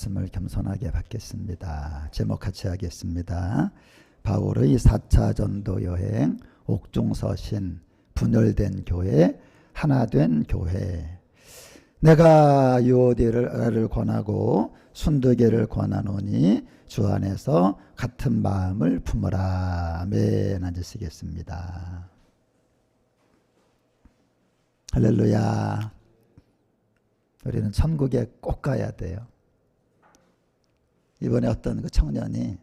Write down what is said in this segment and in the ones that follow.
말씀을 겸손하게 받겠습니다. 제목 같이 하겠습니다. 바울의 4차 전도 여행, 옥중서신, 분열된 교회, 하나된 교회. 내가 유오디를 권하고 순두개를 권하노니 주 안에서 같은 마음을 품으라. 아멘. 앉으시겠습니다. 할렐루야. 우리는 천국에 꼭 가야 돼요. 이번에 어떤 그 청년이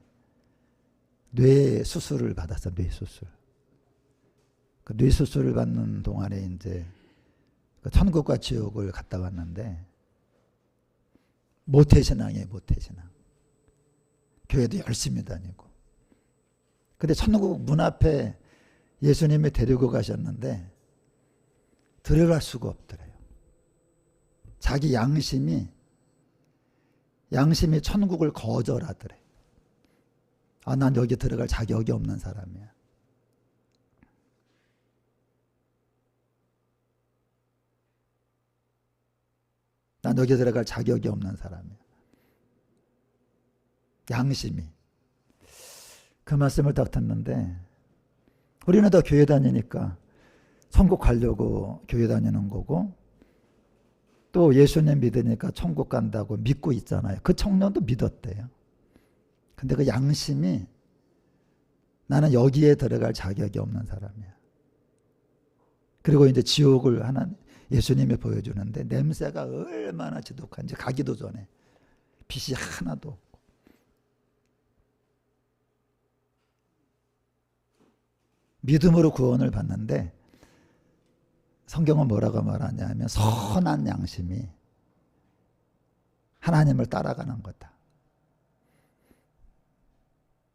뇌 수술을 받았어. 뇌 수술. 그 뇌 수술을 받는 동안에 이제 그 천국과 지옥을 갔다 왔는데 모태신앙이에요. 모태신앙. 교회도 열심히 다니고. 근데 천국 문 앞에 예수님이 데리고 가셨는데 들어갈 수가 없더래요. 자기 양심이 천국을 거절하더래. 난 여기 들어갈 자격이 없는 사람이야. 난 여기 들어갈 자격이 없는 사람이야. 양심이. 그 말씀을 딱 듣는데 우리는 다 교회 다니니까 천국 가려고 교회 다니는 거고 또 예수님 믿으니까 천국 간다고 믿고 있잖아요. 그 청년도 믿었대요. 근데 그 양심이 나는 여기에 들어갈 자격이 없는 사람이야. 그리고 이제 지옥을 예수님이 보여주는데 냄새가 얼마나 지독한지 가기도 전에 빛이 하나도 없고. 믿음으로 구원을 받는데 성경은 뭐라고 말하냐면 선한 양심이 하나님을 따라가는 거다.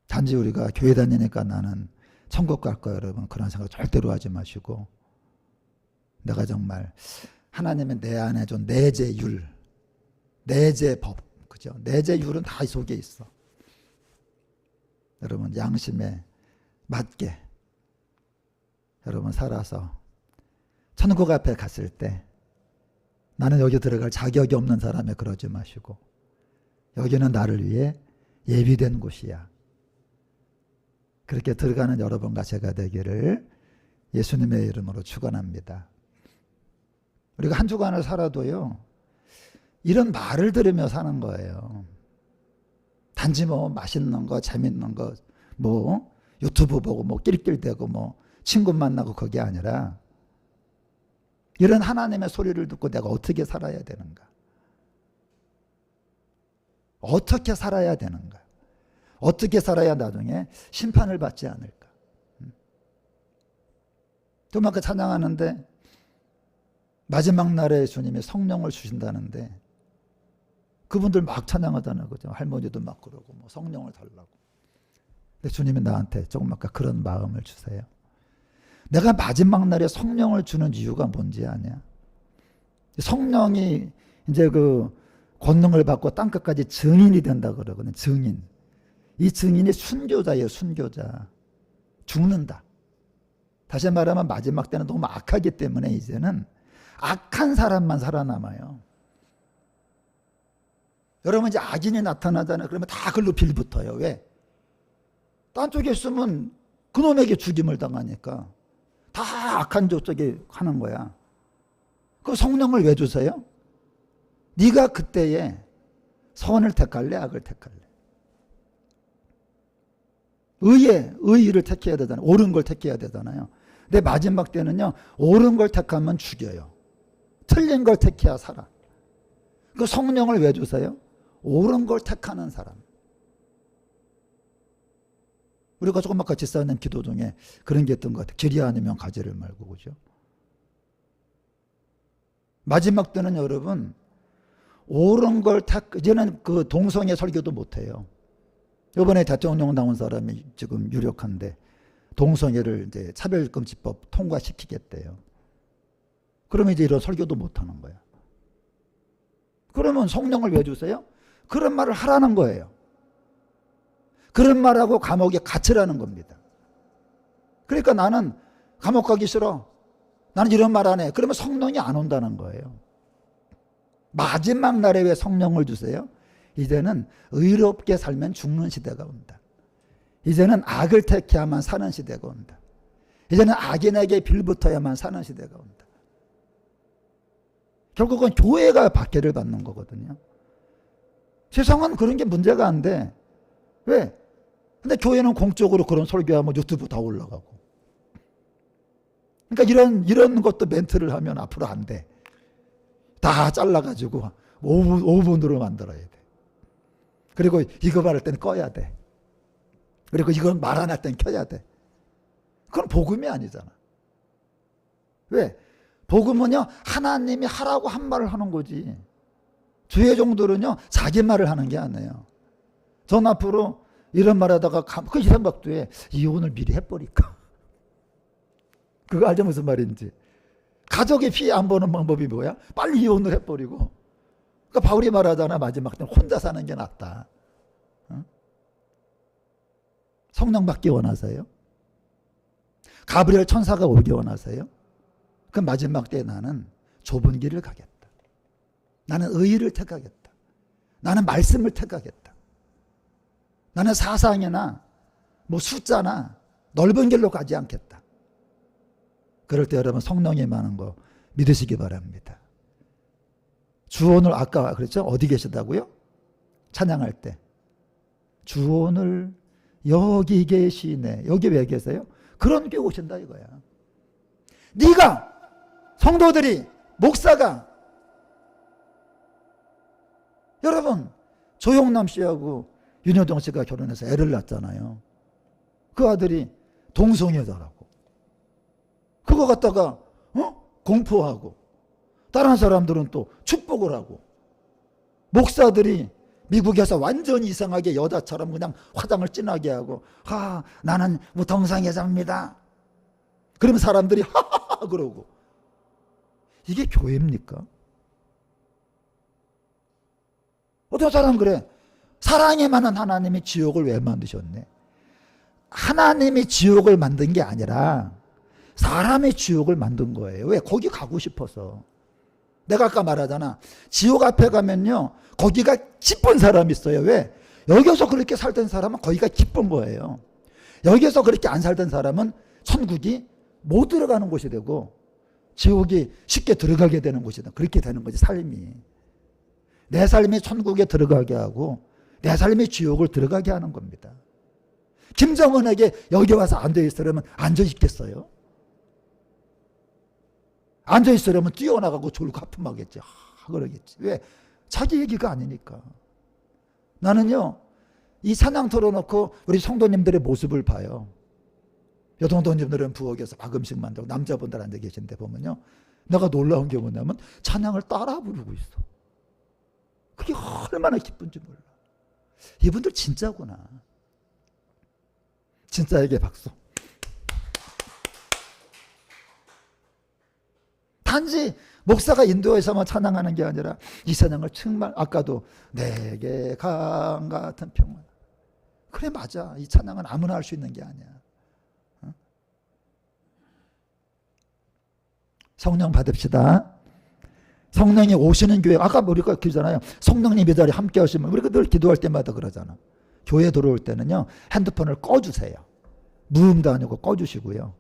단지 우리가 교회 다니니까 나는 천국 갈 거야 여러분. 그런 생각 절대로 하지 마시고 내가 정말 하나님은 내 안에 준 내재율, 내재법, 그죠? 내재율은 다 속에 있어. 여러분 양심에 맞게 여러분 살아서 천국 앞에 갔을 때 나는 여기 들어갈 자격이 없는 사람에 그러지 마시고 여기는 나를 위해 예비된 곳이야. 그렇게 들어가는 여러분과 제가 되기를 예수님의 이름으로 축원합니다. 우리가 한 주간을 살아도요 이런 말을 들으며 사는 거예요. 단지 뭐 맛있는 거 재밌는 거 뭐 유튜브 보고 뭐 낄낄대고 뭐 친구 만나고 그게 아니라 이런 하나님의 소리를 듣고 내가 어떻게 살아야 되는가? 어떻게 살아야 되는가? 어떻게 살아야 나중에 심판을 받지 않을까? 또 막 찬양하는데 마지막 날에 주님이 성령을 주신다는데 그분들 막 찬양하잖아요. 그죠? 할머니도 막 그러고 뭐 성령을 달라고. 근데 주님이 나한테 조금 아까 그런 마음을 주세요. 내가 마지막 날에 성령을 주는 이유가 뭔지 아냐? 성령이 이제 그 권능을 받고 땅끝까지 증인이 된다 그러거든요. 증인. 이 증인이 순교자예요. 순교자. 죽는다. 다시 말하면 마지막 때는 너무 악하기 때문에 이제는 악한 사람만 살아남아요. 여러분 이제 악인이 나타나잖아요. 그러면 다 글로 빌붙어요. 왜? 딴 쪽에 있으면 그놈에게 죽임을 당하니까 다 악한 쪽에 하는 거야. 그 성령을 왜 주세요? 네가 그때에 선을 택할래? 악을 택할래? 의를 택해야 되잖아요. 옳은 걸 택해야 되잖아요. 근데 마지막 때는요 옳은 걸 택하면 죽여요. 틀린 걸 택해야 살아. 그 성령을 왜 주세요? 옳은 걸 택하는 사람. 우리가 조금 아까 지사님 기도 중에 그런 게 있던 것 같아요. 길이 아니면 가지를 말고, 그죠? 마지막 때는 여러분, 옳은 걸 이제는 그 동성애 설교도 못해요. 이번에 대통령 나온 사람이 지금 유력한데, 동성애를 이제 차별금지법 통과시키겠대요. 그러면 이제 이런 설교도 못하는 거야. 그러면 성령을 왜 주세요? 그런 말을 하라는 거예요. 그런 말하고 감옥에 갇히라는 겁니다. 그러니까 나는 감옥 가기 싫어. 나는 이런 말 안 해. 그러면 성령이 안 온다는 거예요. 마지막 날에 왜 성령을 주세요? 이제는 의롭게 살면 죽는 시대가 온다. 이제는 악을 택해야만 사는 시대가 온다. 이제는 악인에게 빌붙어야만 사는 시대가 온다. 결국은 교회가 박해를 받는 거거든요. 세상은 그런 게 문제가 안 돼. 왜? 근데 교회는 공적으로 그런 설교하면 유튜브 다 올라가고. 그러니까 이런 것도 멘트를 하면 앞으로 안 돼. 다 잘라가지고 5분으로 만들어야 돼. 그리고 이거 말할 때는 꺼야 돼. 그리고 이건 말 안 할 때는 켜야 돼. 그건 복음이 아니잖아. 왜? 복음은요, 하나님이 하라고 한 말을 하는 거지. 주의 종들은요, 자기 말을 하는 게 아니에요. 전 앞으로 이런 말 하다가 그 생각도 해. 이혼을 미리 해버릴까? 그거 알죠? 무슨 말인지. 가족의 피해 안 보는 방법이 뭐야? 빨리 이혼을 해버리고. 그러니까 바울이 말하잖아. 마지막 때 혼자 사는 게 낫다. 어? 성령 받기 원하세요? 가브리엘 천사가 오기 원하세요? 그 마지막 때 나는 좁은 길을 가겠다. 나는 의의를 택하겠다. 나는 말씀을 택하겠다. 나는 사상이나 뭐 숫자나 넓은 길로 가지 않겠다. 그럴 때 여러분 성령이 임하는 거 믿으시기 바랍니다. 주 오늘 아까 그랬죠? 어디 계시다고요? 찬양할 때. 주 오늘 여기 계시네. 여기 왜 계세요? 그런 게 오신다 이거야. 네가 성도들이 목사가 여러분 조용남 씨하고 윤여동 씨가 결혼해서 애를 낳았잖아요. 그 아들이 동성애자라고. 그거 갖다가 공포하고 다른 사람들은 또 축복을 하고 목사들이 미국에서 완전히 이상하게 여자처럼 그냥 화장을 진하게 하고 나는 뭐 동성애자입니다. 그러면 사람들이 하하하 그러고 이게 교회입니까? 어떤 사람은 그래. 사랑에 많은 하나님이 지옥을 왜 만드셨네? 하나님이 지옥을 만든 게 아니라 사람의 지옥을 만든 거예요. 왜? 거기 가고 싶어서. 내가 아까 말하잖아. 지옥 앞에 가면요. 거기가 기쁜 사람이 있어요. 왜? 여기서 그렇게 살던 사람은 거기가 기쁜 거예요. 여기서 그렇게 안 살던 사람은 천국이 못 들어가는 곳이 되고 지옥이 쉽게 들어가게 되는 곳이다. 그렇게 되는 거지 삶이. 내 삶이 천국에 들어가게 하고 내 삶이 지옥을 들어가게 하는 겁니다. 김정은에게 여기 와서 앉아있으려면 앉아있겠어요? 앉아있으려면 뛰어나가고 졸고 하품하겠지. 그러겠지. 왜? 자기 얘기가 아니니까. 나는요, 이 찬양 틀어놓고 우리 성도님들의 모습을 봐요. 여성도님들은 부엌에서 밥 음식 만들고 남자분들 앉아 계신데 보면요. 내가 놀라운 게 뭐냐면 찬양을 따라 부르고 있어. 그게 얼마나 기쁜지 몰라. 이분들 진짜구나. 진짜에게 박수. 단지 목사가 인도에서만 찬양하는 게 아니라 이 찬양을 정말 아까도 내게 강 같은 평안. 그래 맞아. 이 찬양은 아무나 할 수 있는 게 아니야. 성령 받읍시다. 성령이 오시는 교회. 아까 우리가 그러잖아요. 성령님 이 자리에 함께 하시면 우리가 늘 기도할 때마다 그러잖아. 교회 들어올 때는요. 핸드폰을 꺼주세요. 무음도 아니고 꺼주시고요.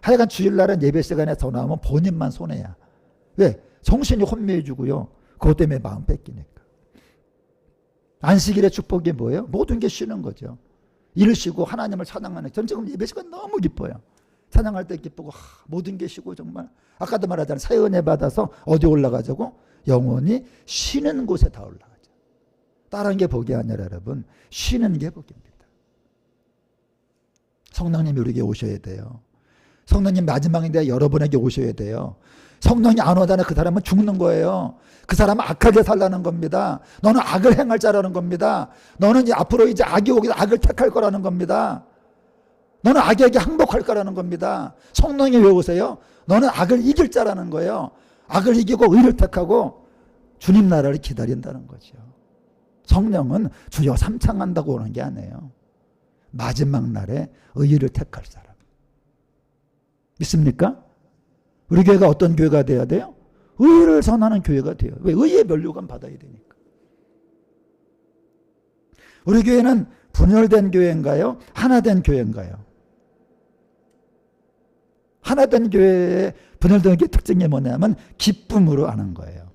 하여간 주일날은 예배 시간에 더 나오면 본인만 손해야. 왜? 정신이 혼미해지고요. 그것 때문에 마음 뺏기니까. 안식일의 축복이 뭐예요? 모든 게 쉬는 거죠. 일을 쉬고 하나님을 찬양하는. 전 지금 예배 시간 너무 기뻐요. 찬양할 때 기쁘고 모든 게 쉬고 정말 아까도 말하잖아요. 새 은혜 받아서 어디 올라가자고? 영원히 쉬는 곳에 다 올라가죠. 다른 게 복이 아니라 여러분 쉬는 게 복입니다. 성령님이 우리에게 오셔야 돼요. 성령님 마지막인데 여러분에게 오셔야 돼요. 성령이 안 오잖아요. 그 사람은 죽는 거예요. 그 사람은 악하게 살라는 겁니다. 너는 악을 행할 자라는 겁니다. 너는 이제 앞으로 이제 악이 오기 악을 택할 거라는 겁니다. 너는 악에게 항복할 거라는 겁니다. 성령이 왜 오세요? 너는 악을 이길 자라는 거예요. 악을 이기고 의를 택하고 주님 나라를 기다린다는 거죠. 성령은 주여 삼창한다고 오는 게 아니에요. 마지막 날에 의를 택할 사람. 믿습니까? 우리 교회가 어떤 교회가 돼야 돼요? 의를 선하는 교회가 돼요. 왜? 의의 면류관 받아야 되니까. 우리 교회는 분열된 교회인가요? 하나된 교회인가요? 하나된 교회의 분열된 교회 특징이 뭐냐면 기쁨으로 하는 거예요.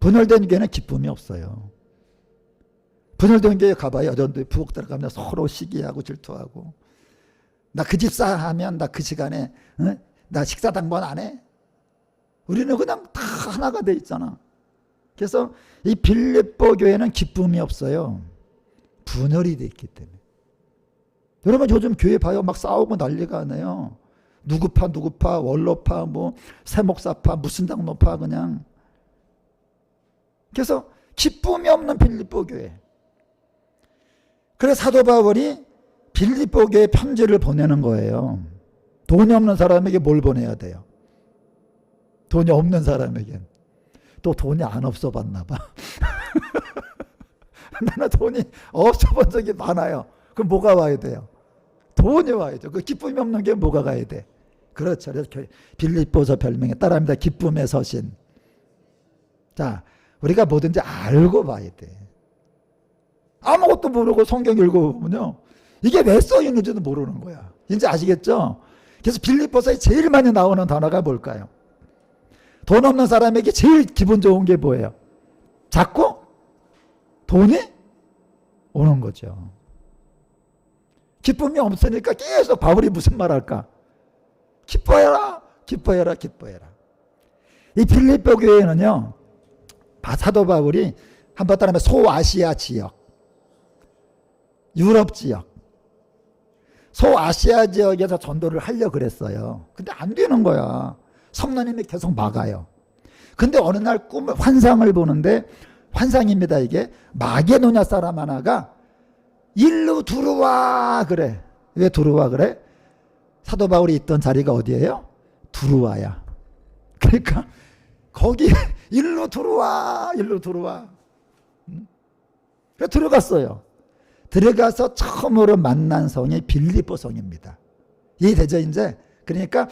분열된 교회는 기쁨이 없어요. 분열된 교회 가봐요. 여전히 부엌 들어가면 서로 시기하고 질투하고, 나 그 집 싸하면 나 그 시간에 나 식사 당번 안 해. 우리는 그냥 다 하나가 돼 있잖아. 그래서 이 빌립보 교회는 기쁨이 없어요. 분열이 돼 있기 때문에. 여러분 요즘 교회 봐요. 막 싸우고 난리가 나요. 누구파 원로파 뭐 세목사파 무슨 장로파 그냥. 그래서 기쁨이 없는 빌립보 교회. 그래서 사도 바울이 빌립보 교회에 편지를 보내는 거예요. 돈이 없는 사람에게 뭘 보내야 돼요? 돈이 없는 사람에겐. 또 돈이 안 없어 봤나 봐. 나는 돈이 없어 본 적이 많아요. 그럼 뭐가 와야 돼요? 돈이 와야죠. 그 기쁨이 없는 게 뭐가 가야 돼? 그렇죠. 그래서 빌립보서 별명에 따라합니다. 기쁨의 서신. 자, 우리가 뭐든지 알고 봐야 돼. 아무것도 모르고 성경 읽어보면요, 이게 왜 써있는지도 모르는 거야. 이제 아시겠죠? 그래서 빌립보서에 제일 많이 나오는 단어가 뭘까요? 돈 없는 사람에게 제일 기분 좋은 게 뭐예요? 자꾸 돈이 오는 거죠. 기쁨이 없으니까 계속 바울이 무슨 말 할까? 기뻐해라, 기뻐해라, 기뻐해라. 이 빌립보 교회는요, 사도 바울이 한번 따라하면 소아시아 지역, 유럽 지역, 소아시아 지역에서 전도를 하려고 그랬어요. 근데 안 되는 거야. 성령님이 계속 막아요. 근데 어느 날 꿈을, 환상을 보는데, 환상입니다 이게. 마게도냐 사람 하나가 일로 들어와 그래. 왜 들어와 그래? 사도 바울이 있던 자리가 어디예요? 두루와야. 그러니까 거기 일로 들어와, 일로 들어와. 그래서 들어갔어요. 들어가서 처음으로 만난 성이 빌립보 성입니다. 이해되죠 이제? 그러니까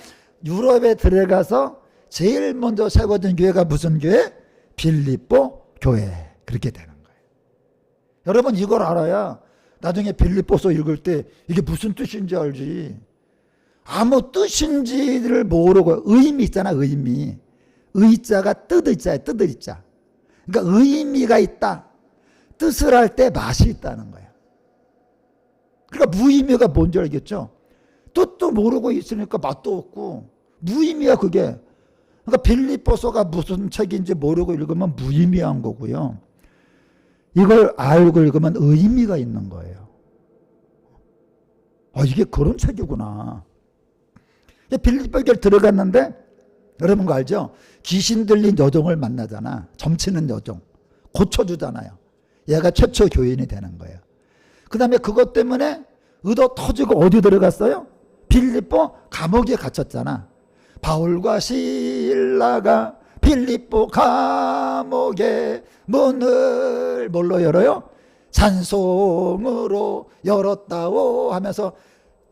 유럽에 들어가서 제일 먼저 세워진 교회가 무슨 교회? 빌립보 교회. 그렇게 되는 거예요. 여러분 이걸 알아야 나중에 빌립보서 읽을 때 이게 무슨 뜻인지 알지. 아무 뜻인지를 모르고, 의미 있잖아, 의미. 의자가 뜻의자예요, 뜻의자. 그러니까 의미가 있다. 뜻을 할 때 맛이 있다는 거예요. 그러니까 무의미가 뭔지 알겠죠? 뜻도 모르고 있으니까 맛도 없고, 무의미야 그게. 그러니까 빌립보서가 무슨 책인지 모르고 읽으면 무의미한 거고요. 이걸 알고 읽으면 의미가 있는 거예요. 이게 그런 책이구나. 빌립보교를 들어갔는데, 여러분 거 알죠? 귀신 들린 여종을 만나잖아. 점치는 여종. 고쳐주잖아요. 얘가 최초 교인이 되는 거예요. 그 다음에 그것 때문에 의도 터지고 어디 들어갔어요? 빌립보 감옥에 갇혔잖아. 바울과 실라가 빌립보 감옥의 문을 뭘로 열어요? 찬송으로 열었다오 하면서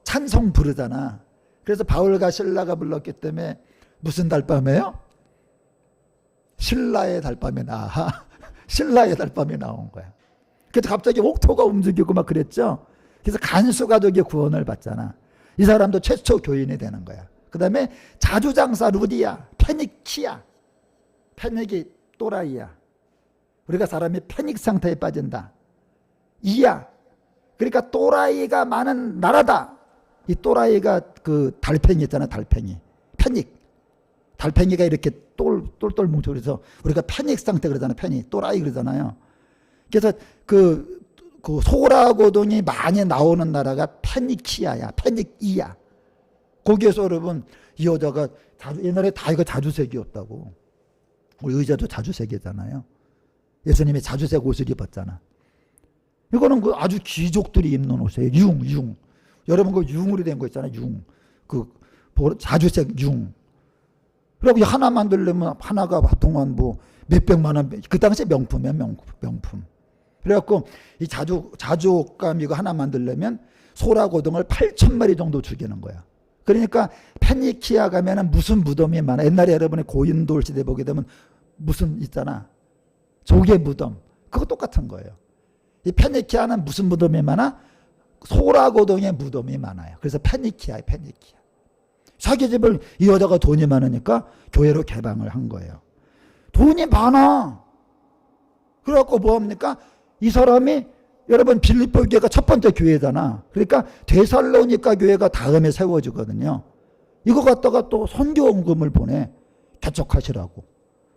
찬송 부르잖아. 그래서 바울과 신라가 불렀기 때문에 무슨 달밤이에요? 신라의 달밤이 신라의 달밤이 나온 거야. 그래서 갑자기 옥토가 움직이고 막 그랬죠. 그래서 간수가족이 구원을 받잖아. 이 사람도 최초 교인이 되는 거야. 그 다음에 자주장사 루디아, 패닉키야. 패닉이 또라이야. 우리가 사람이 패닉 상태에 빠진다. 이야. 그러니까 또라이가 많은 나라다. 이 또라이가 그 달팽이 있잖아, 달팽이. 패닉. 달팽이가 이렇게 똘똘 뭉쳐. 그래서 우리가 패닉 상태 그러잖아요. 패닉. 또라이 그러잖아요. 그래서 그 소라고동이 많이 나오는 나라가 패니키아야. 패닉이야. 거기에서 여러분 이 여자가 옛날에 다 이거 자주색이었다고. 우리 의자도 자주색이잖아요. 예수님이 자주색 옷을 입었잖아. 이거는 그 아주 귀족들이 입는 옷이에요. 융. 여러분 그 융으로 된 거 있잖아요. 융. 그 자주색 융. 그리고 하나 만들려면 하나가 보통은 뭐 몇백만 원. 그 당시에 명품이야, 명품. 그래갖고 이 자주옷감 이거 하나 만들려면 소라고등을 8,000마리 정도 죽이는 거야. 그러니까 페니키아 가면은 무슨 무덤이 많아. 옛날에 여러분이 고인돌 시대 보게 되면 무슨 있잖아. 조개 무덤. 그거 똑같은 거예요. 이 페니키아는 무슨 무덤이 많아? 소라고동의 무덤이 많아요. 그래서 페니키아예요, 페니키아. 자기 집을 이 여자가 돈이 많으니까 교회로 개방을 한 거예요. 돈이 많아. 그래갖고 뭐합니까? 이 사람이 여러분 빌립보 교회가 첫 번째 교회잖아. 그러니까 데살로니가 교회가 다음에 세워지거든요. 이거 갖다가 또 선교원금을 보내. 개척하시라고.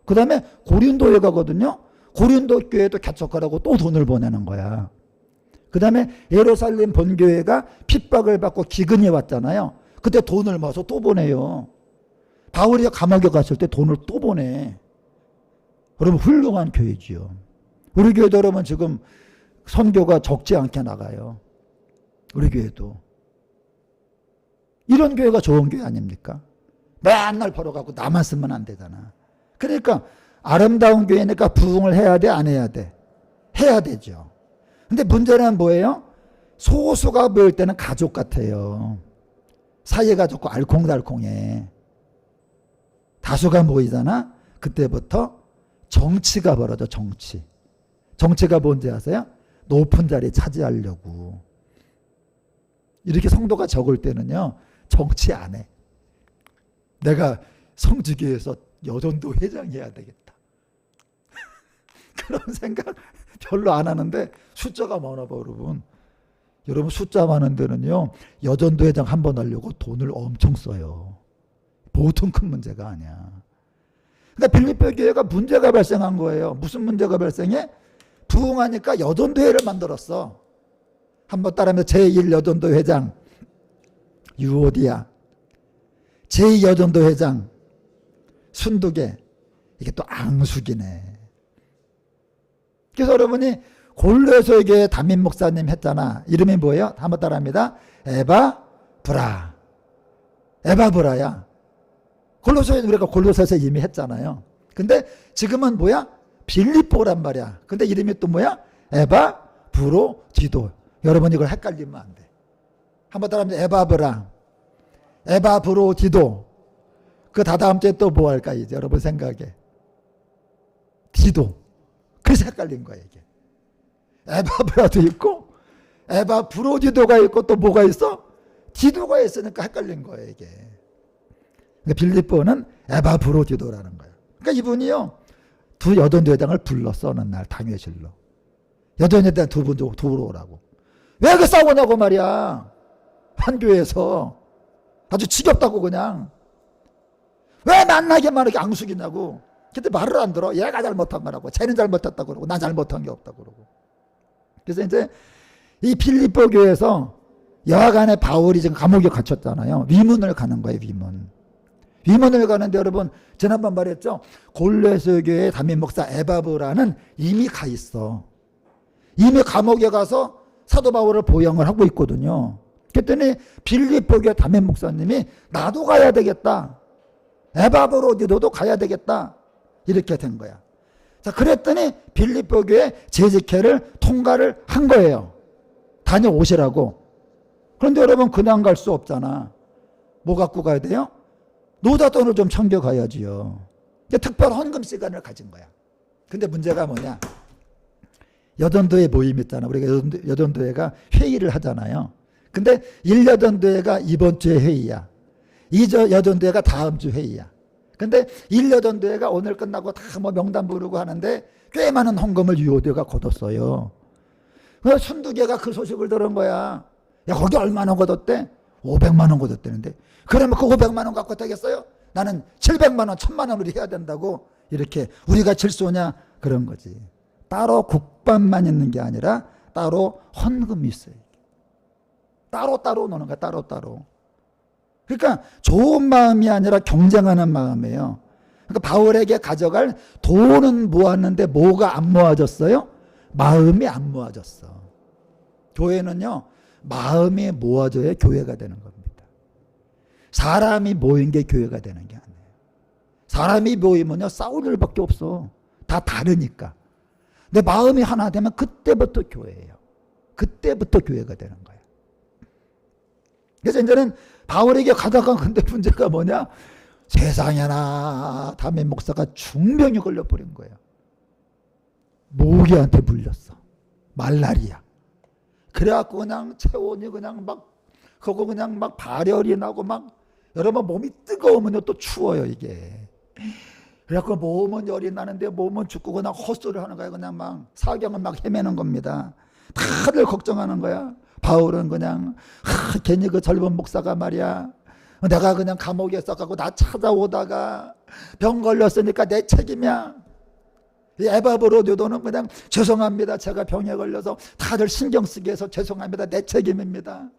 그 다음에 고린도에 가거든요. 고린도 교회도 개척하라고 또 돈을 보내는 거야. 그 다음에 예루살렘 본교회가 핍박을 받고 기근이 왔잖아요. 그때 돈을 모아서 또 보내요. 바울이 감옥에 갔을 때 돈을 또 보내. 여러분 훌륭한 교회지요. 우리 교회도 여러분 지금 선교가 적지 않게 나가요. 우리 교회도. 이런 교회가 좋은 교회 아닙니까? 맨날 벌어가고 나만 쓰면 안 되잖아. 그러니까 아름다운 교회니까 부흥을 해야 돼, 안 해야 돼? 해야 되죠. 근데 문제는 뭐예요? 소수가 모일 때는 가족 같아요. 사이가 좋고 알콩달콩해. 다수가 모이잖아? 그때부터 정치가 벌어져, 정치. 정치가 뭔지 아세요? 높은 자리 차지하려고. 이렇게 성도가 적을 때는요, 정치 안 해. 내가 성지교에서 여전도 회장해야 되겠다. 그런 생각 별로 안 하는데 숫자가 많아 봐, 여러분. 여러분 숫자 많은 데는요, 여전도 회장 한 번 하려고 돈을 엄청 써요. 보통 큰 문제가 아니야. 그러니까 빌립보 교회가 문제가 발생한 거예요. 무슨 문제가 발생해? 부흥하니까 여전도회를 만들었어. 한번 따라하면 제1여전도 회장 유오디아, 제2여전도 회장 순두계. 이게 또 앙숙이네. 그래서 여러분이 골로새 교회 담임 목사님 했잖아. 이름이 뭐예요? 한번 따라합니다. 에바브라. 에바브라야. 골로새 우리가 골로새서 이미 했잖아요. 근데 지금은 뭐야? 빌립보란 말이야. 근데 이름이 또 뭐야? 에바브로디도. 여러분 이걸 헷갈리면 안 돼. 한번 따라합니다. 에바브라, 에바브로디도. 그 다다음 주에 또 뭐 할까 이제 여러분 생각에. 디도. 그래서 헷갈린 거야 이게. 에바브라도 있고 에바브로디도가 있고 또 뭐가 있어? 디도가 있으니까 헷갈린 거예요 이게. 그러니까 빌립보는 에바브로디도라는 거예요. 그러니까 이분이요, 두 여전도회장을 불렀어 어느 날 당회실로. 여전도회장 두 분 오라고. 왜 그 싸우냐고 말이야. 한 교회에서 아주 지겹다고 그냥. 왜 만나게만 이렇게 앙숙이냐고. 근데 말을 안 들어. 얘가 잘못한 거라고. 쟤는 잘못했다고 그러고 난 잘못한 게 없다고 그러고. 그래서 이제 이 빌립보 교회에서 여하간에 바울이 지금 감옥에 갇혔잖아요. 위문을 가는 거예요. 위문을 가는데 여러분 지난번 말했죠. 골로새 교회 담임 목사 에바브라는 이미 가 있어. 이미 감옥에 가서 사도 바울을 보양을 하고 있거든요. 그랬더니 빌립보 교회 담임 목사님이 나도 가야 되겠다. 에바브로디도도 가야 되겠다. 이렇게 된 거야. 자, 그랬더니 빌립보 교회 재직회를 통과를 한 거예요. 다녀오시라고. 그런데 여러분 그냥 갈 수 없잖아. 뭐 갖고 가야 돼요? 노자돈을 좀 챙겨 가야지요. 특별 헌금 시간을 가진 거야. 근데 문제가 뭐냐? 여전도회 모임 있잖아. 우리가 여전도회가 회의를 하잖아요. 근데 1여전도회가 이번 주에 회의야. 2여전도회가 다음 주 회의야. 근데 1여전도회가 오늘 끝나고 다 뭐 명단 부르고 하는데 꽤 많은 헌금을 유오디아가 거뒀어요. 그래서 순두계가 그 소식을 들은 거야. 야, 거기 얼마나 거뒀대? 500만 원 거뒀대는데. 그러면 그 500만 원 갖고 되겠어요? 나는 700만 원, 1000만 원으로 해야 된다고. 이렇게 우리가 질소냐? 그런 거지. 따로 국밥만 있는 게 아니라 따로 헌금이 있어요. 따로 노는 거야. 따로. 그러니까 좋은 마음이 아니라 경쟁하는 마음이에요. 그러니까 바울에게 가져갈 돈은 모았는데 뭐가 안 모아졌어요? 마음이 안 모아졌어. 교회는요, 마음이 모아져야 교회가 되는 겁니다. 사람이 모인 게 교회가 되는 게 아니에요. 사람이 모이면요, 싸울 일밖에 없어. 다 다르니까. 내 마음이 하나 되면 그때부터 교회예요. 그때부터 교회가 되는 거예요. 그래서 이제는 바울에게 가져간 근데 문제가 뭐냐? 세상에나 담임 목사가 중병이 걸려버린 거예요. 모기한테 물렸어. 말라리아. 그래갖고 그냥 체온이 그냥 막, 그거 그냥 막 발열이 나고 막, 여러분 몸이 뜨거우면 또 추워요, 이게. 그래갖고 몸은 열이 나는데 몸은 춥고 그냥 헛소리를 하는 거야. 그냥 막 사경은 막 헤매는 겁니다. 다들 걱정하는 거야. 바울은 그냥 괜히 그 젊은 목사가 말이야, 내가 그냥 감옥에 있어가고 나 찾아오다가 병 걸렸으니까 내 책임이야. 에바브로디도는 그냥 죄송합니다, 제가 병에 걸려서 다들 신경 쓰게 해서 죄송합니다, 내 책임입니다.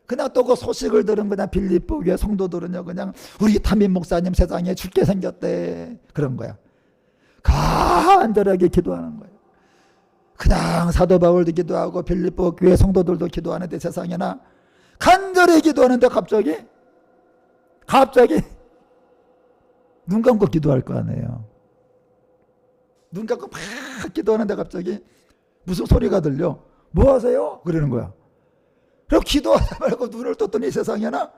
그냥 또 그 소식을 들은 그냥 빌립보 교회 성도들은요, 그냥 우리 담임 목사님 세상에 죽게 생겼대, 그런 거야. 간절하게 기도하는 거예요. 그냥 사도 바울도 기도하고 빌립보 교회 성도들도 기도하는데, 세상에나 간절히 기도하는데 갑자기 눈 감고 기도할 거 아니에요. 눈 감고 막 기도하는데 갑자기 무슨 소리가 들려. 뭐 하세요? 그러는 거야. 그리고 기도하다 말고 눈을 떴더니 세상에나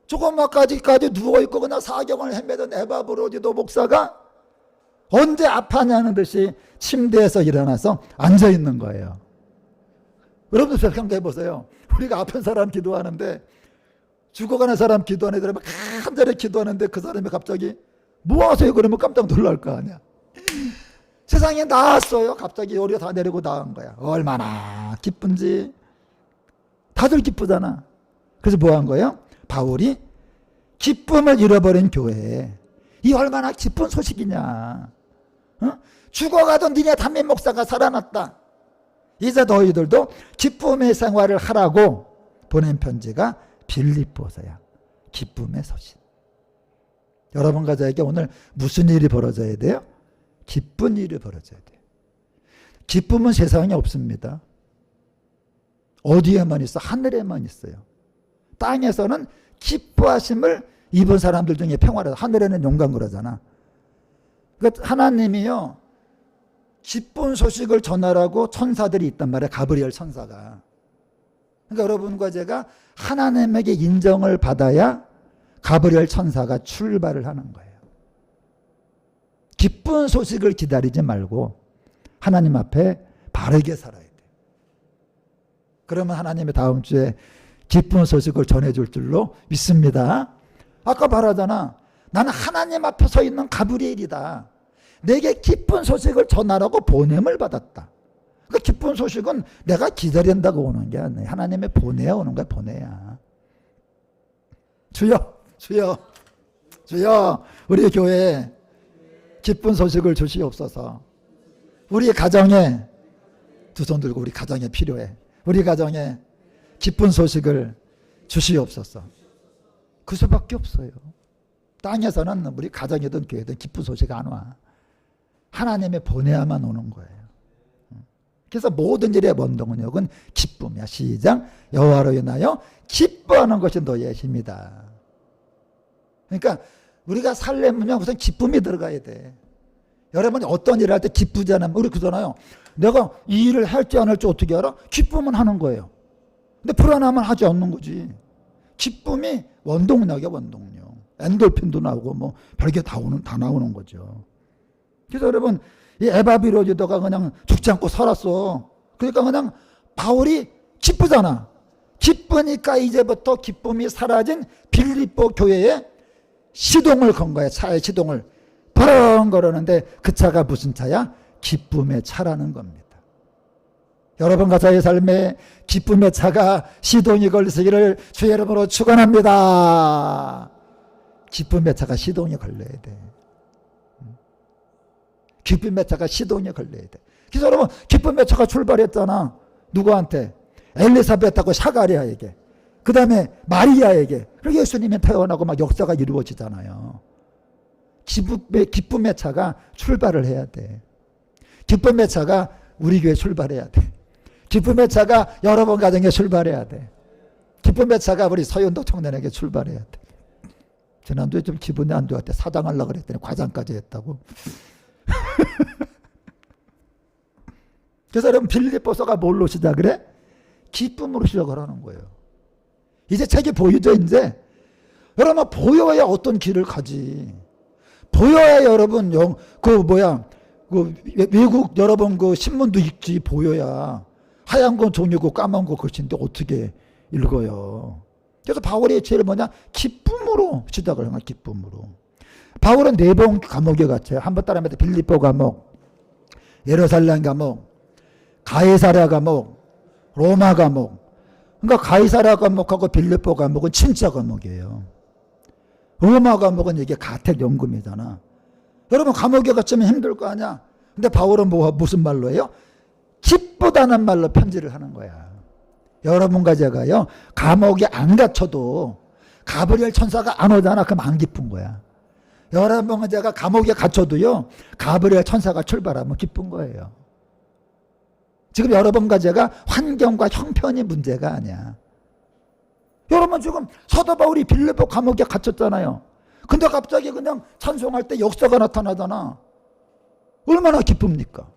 조금만까지 누워있고 그냥 사경을 헤매던 에바브로디도 목사가 언제 아파냐는 듯이 침대에서 일어나서 앉아있는 거예요. 여러분들 생각해 보세요. 우리가 아픈 사람 기도하는데, 죽어가는 사람 기도하는 애들이 막 간절히 기도하는데 그 사람이 갑자기 뭐 하세요? 그러면 깜짝 놀랄 거 아니야. 세상에 나았어요. 갑자기 요리 다 내리고 나은 거야. 얼마나 기쁜지. 다들 기쁘잖아. 그래서 뭐 한 거예요? 바울이 기쁨을 잃어버린 교회에, 이 얼마나 기쁜 소식이냐. 어? 죽어가던 니네 담임 목사가 살아났다. 이제 너희들도 기쁨의 생활을 하라고 보낸 편지가 빌립보서야. 기쁨의 서신. 여러분과 저에게 오늘 무슨 일이 벌어져야 돼요? 기쁜 일이 벌어져야 돼요. 기쁨은 세상에 없습니다. 어디에만 있어? 하늘에만 있어요. 땅에서는 기뻐하심을 입은 사람들 중에 평화를, 하늘에는 용감 그러잖아. 그러니까 하나님이요, 기쁜 소식을 전하라고 천사들이 있단 말이에요. 가브리엘 천사가. 그러니까 여러분과 제가 하나님에게 인정을 받아야 가브리엘 천사가 출발을 하는 거예요. 기쁜 소식을 기다리지 말고 하나님 앞에 바르게 살아야 돼요. 그러면 하나님이 다음 주에 기쁜 소식을 전해줄 줄로 믿습니다. 아까 말하잖아. 나는 하나님 앞에 서 있는 가브리엘이다. 내게 기쁜 소식을 전하라고 보냄을 받았다. 그 기쁜 소식은 내가 기다린다고 오는 게 아니에요. 하나님의 보내야 오는 거야. 보내야. 주여, 주여, 주여, 우리 교회에 기쁜 소식을 주시옵소서. 우리 가정에, 두 손 들고 우리 가정에 필요해. 우리 가정에 기쁜 소식을 주시옵소서. 그 수밖에 없어요. 땅에서는 우리 가정이든 교회든 기쁜 소식 안 와. 하나님의 보내야만 오는 거예요. 그래서 모든 일의 원동력은 기쁨이야. 시작. 여호와로 인하여 기뻐하는 것이 너의 힘이다. 그러니까 우리가 살려면 우선 기쁨이 들어가야 돼. 여러분이 어떤 일을 할 때 기쁘지 않으면, 우리 그러잖아요. 내가 이 일을 할지 안 할지 어떻게 알아? 기쁨은 하는 거예요. 근데 불안하면 하지 않는 거지. 기쁨이 원동력이야, 원동력. 엔돌핀도 나오고 뭐 별게 다 나오는 거죠. 그래서 여러분, 이 에바브로디도가 그냥 죽지 않고 살았어. 그러니까 그냥 바울이 기쁘잖아. 기쁘니까 이제부터 기쁨이 사라진 빌립보 교회에 시동을 건 거야. 차의 시동을 버렁 걸었는데 그 차가 무슨 차야? 기쁨의 차라는 겁니다. 여러분과 저의 삶에 기쁨의 차가 시동이 걸리시기를 주의 이름으로 축원합니다. 기쁨의 차가 시동이 걸려야 돼. 기쁨의 차가 시동이 걸려야 돼. 그래서 여러분, 기쁨의 차가 출발했잖아. 누구한테? 엘리사벳하고 사가랴에게, 그 다음에 마리아에게. 그리고 예수님이 태어나고 막 역사가 이루어지잖아요. 기쁨의 차가 출발을 해야 돼. 기쁨의 차가 우리 교회 출발해야 돼. 기쁨의 차가 여러분 가정에 출발해야 돼. 기쁨의 차가 우리 서윤도 청년에게 출발해야 돼. 지난주에 좀 기분이 안 좋았대. 사장하려고 그랬더니 과장까지 했다고. 그래서 여러분, 빌립보서가 뭘로 시작을 해? 기쁨으로 시작을 하는 거예요. 이제 책이 보이죠, 이제? 여러분, 보여야 어떤 길을 가지. 보여야 여러분, 외국 여러분 그 신문도 읽지 보여야 하얀 건 종이고 까만 거 글씨인데 어떻게 읽어요. 그래서 바울의 제일 뭐냐? 기쁨으로 시작을 하는 거야. 기쁨으로. 바울은 4번 감옥에 갇혀요. 한번 따라하면 빌립보 감옥, 예루살렘 감옥, 가이사랴 감옥, 로마 감옥. 그러니까 가이사랴 감옥하고 빌립보 감옥은 진짜 감옥이에요. 로마 감옥은 이게 가택연금이잖아. 여러분 감옥에 갇히면 힘들 거 아니야. 근데 바울은 무슨 말로 해요? 기쁘다는 말로 편지를 하는 거야. 여러분과 제가요 감옥에 안 갇혀도 가브리엘 천사가 안 오잖아. 그럼 안 기쁜 거야. 여러분과 제가 감옥에 갇혀도요 가브리엘 천사가 출발하면 기쁜 거예요. 지금 여러분과 제가 환경과 형편이 문제가 아니야. 여러분 지금 사도 바울이 빌립보 감옥에 갇혔잖아요. 근데 갑자기 그냥 찬송할 때 역사가 나타나잖아. 얼마나 기쁩니까?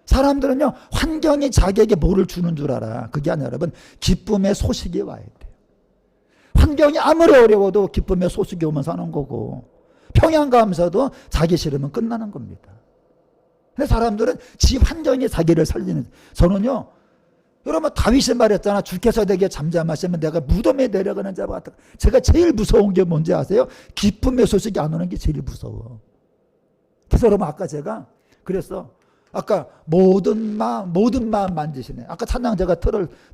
사람들은요 환경이 자기에게 뭐를 주는 줄 알아. 그게 아니라 여러분 기쁨의 소식이 와야 돼요. 환경이 아무리 어려워도 기쁨의 소식이 오면 사는 거고 평안감사도 자기 싫으면 끝나는 겁니다. 근데 사람들은 지 환경이 자기를 살리는. 저는요 여러분 다윗이 말했잖아. 주께서 내게 잠잠하시면 내가 무덤에 내려가는 자와 같다. 제가 제일 무서운 게 뭔지 아세요? 기쁨의 소식이 안 오는 게 제일 무서워. 그래서 여러분 아까 제가 그랬어. 아까 모든 마음 만지시네. 아까 찬양 제가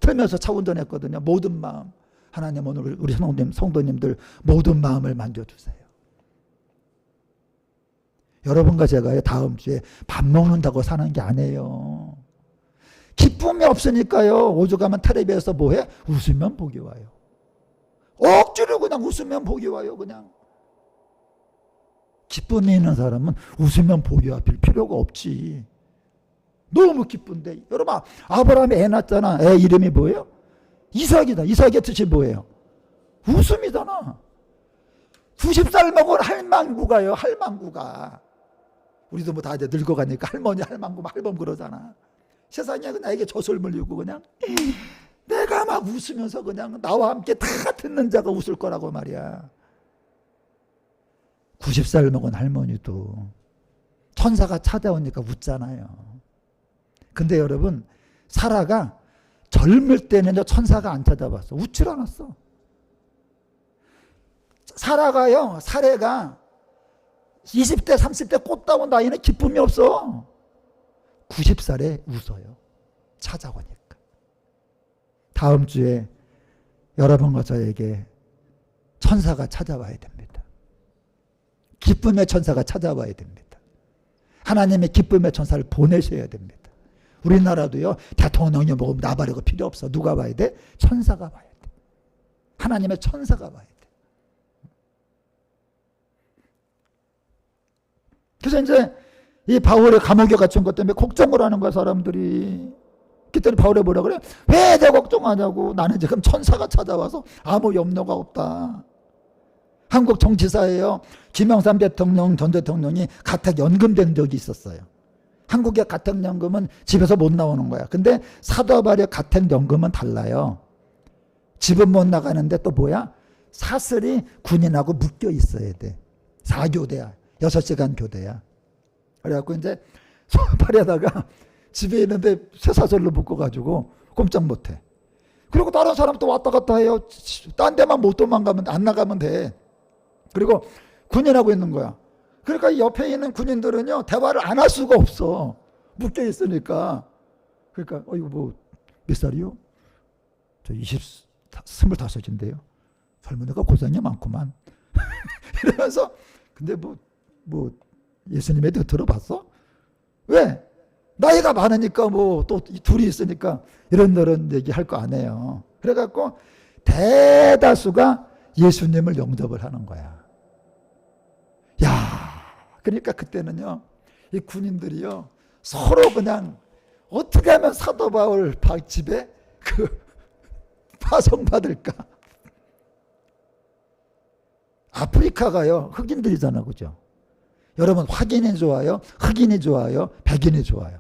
틀면서 차 운전했거든요. 모든 마음. 하나님 오늘 우리 성도님들 모든 마음을 만져주세요. 여러분과 제가 다음 주에 밥 먹는다고 사는 게 아니에요. 기쁨이 없으니까요. 오죽하면 텔레비에서 뭐해? 웃으면 복이 와요. 억지로 그냥 웃으면 복이 와요. 그냥. 기쁨이 있는 사람은 웃으면 복이 와. 빌 필요가 없지. 너무 기쁜데. 여러분 아브라함이 애 낳았잖아. 애 이름이 뭐예요? 이삭이다. 이삭의 뜻이 뭐예요? 웃음이잖아. 90살 먹은 할망구가요. 할망구가. 우리도 뭐 다 이제 늙어가니까 할머니 할망구 할멈 그러잖아. 세상에 나에게 젖을 물리고 그냥 내가 막 웃으면서 그냥 나와 함께 다 듣는 자가 웃을 거라고 말이야. 90살 먹은 할머니도 천사가 찾아오니까 웃잖아요. 근데 여러분 사라가 젊을 때는 천사가 안 찾아봤어. 웃질 않았어. 사라가요 사례가 20대 30대 꽃다운 나이는 기쁨이 없어. 90살에 웃어요. 찾아오니까. 다음 주에 여러분과 저에게 천사가 찾아와야 됩니다. 기쁨의 천사가 찾아와야 됩니다. 하나님의 기쁨의 천사를 보내셔야 됩니다. 우리나라도요 대통령이 뭐 나발이고 필요 없어. 누가 와야 돼? 천사가 와야 돼. 하나님의 천사가 와야 돼. 그래서 이제 이 바울의 감옥에 갇힌 것 때문에 걱정을 하는 거야 사람들이. 그때는 바울이 뭐라 그래? 왜 내가 걱정하냐고. 나는 지금 천사가 찾아와서 아무 염려가 없다. 한국 정치사에요 김영삼 대통령 전 대통령이 가택연금된 적이 있었어요. 한국의 가택연금은 집에서 못 나오는 거야. 근데 사도바울의 가택연금은 달라요. 집은 못 나가는데 또 뭐야? 사슬이 군인하고 묶여 있어야 돼. 4교대야. 6시간 교대야. 그래갖고 이제 손팔에다가 집에 있는데 쇠사슬로 묶어가지고 꼼짝 못해. 그리고 다른 사람 또 왔다 갔다 해요. 딴 데만 못 도망가면 안 나가면 돼. 그리고 군인하고 있는 거야. 그러니까 옆에 있는 군인들은요 대화를 안 할 수가 없어. 묶여 있으니까. 그러니까 이거 뭐 몇 살이요? 저 25인데요. 젊은이가 고생이 많구만. 이러면서 근데 뭐 예수님에 대해 들어봤어? 왜? 나이가 많으니까 뭐 또 둘이 있으니까 이런저런 얘기 할 거 안 해요. 그래갖고 대다수가 예수님을 영접을 하는 거야. 야, 그러니까 그때는요 이 군인들이요 서로 그냥 어떻게 하면 사도 바울 집에 파송받을까. 아프리카가요 흑인들이잖아, 그죠? 여러분 확인이 좋아요? 흑인이 좋아요? 백인이 좋아요?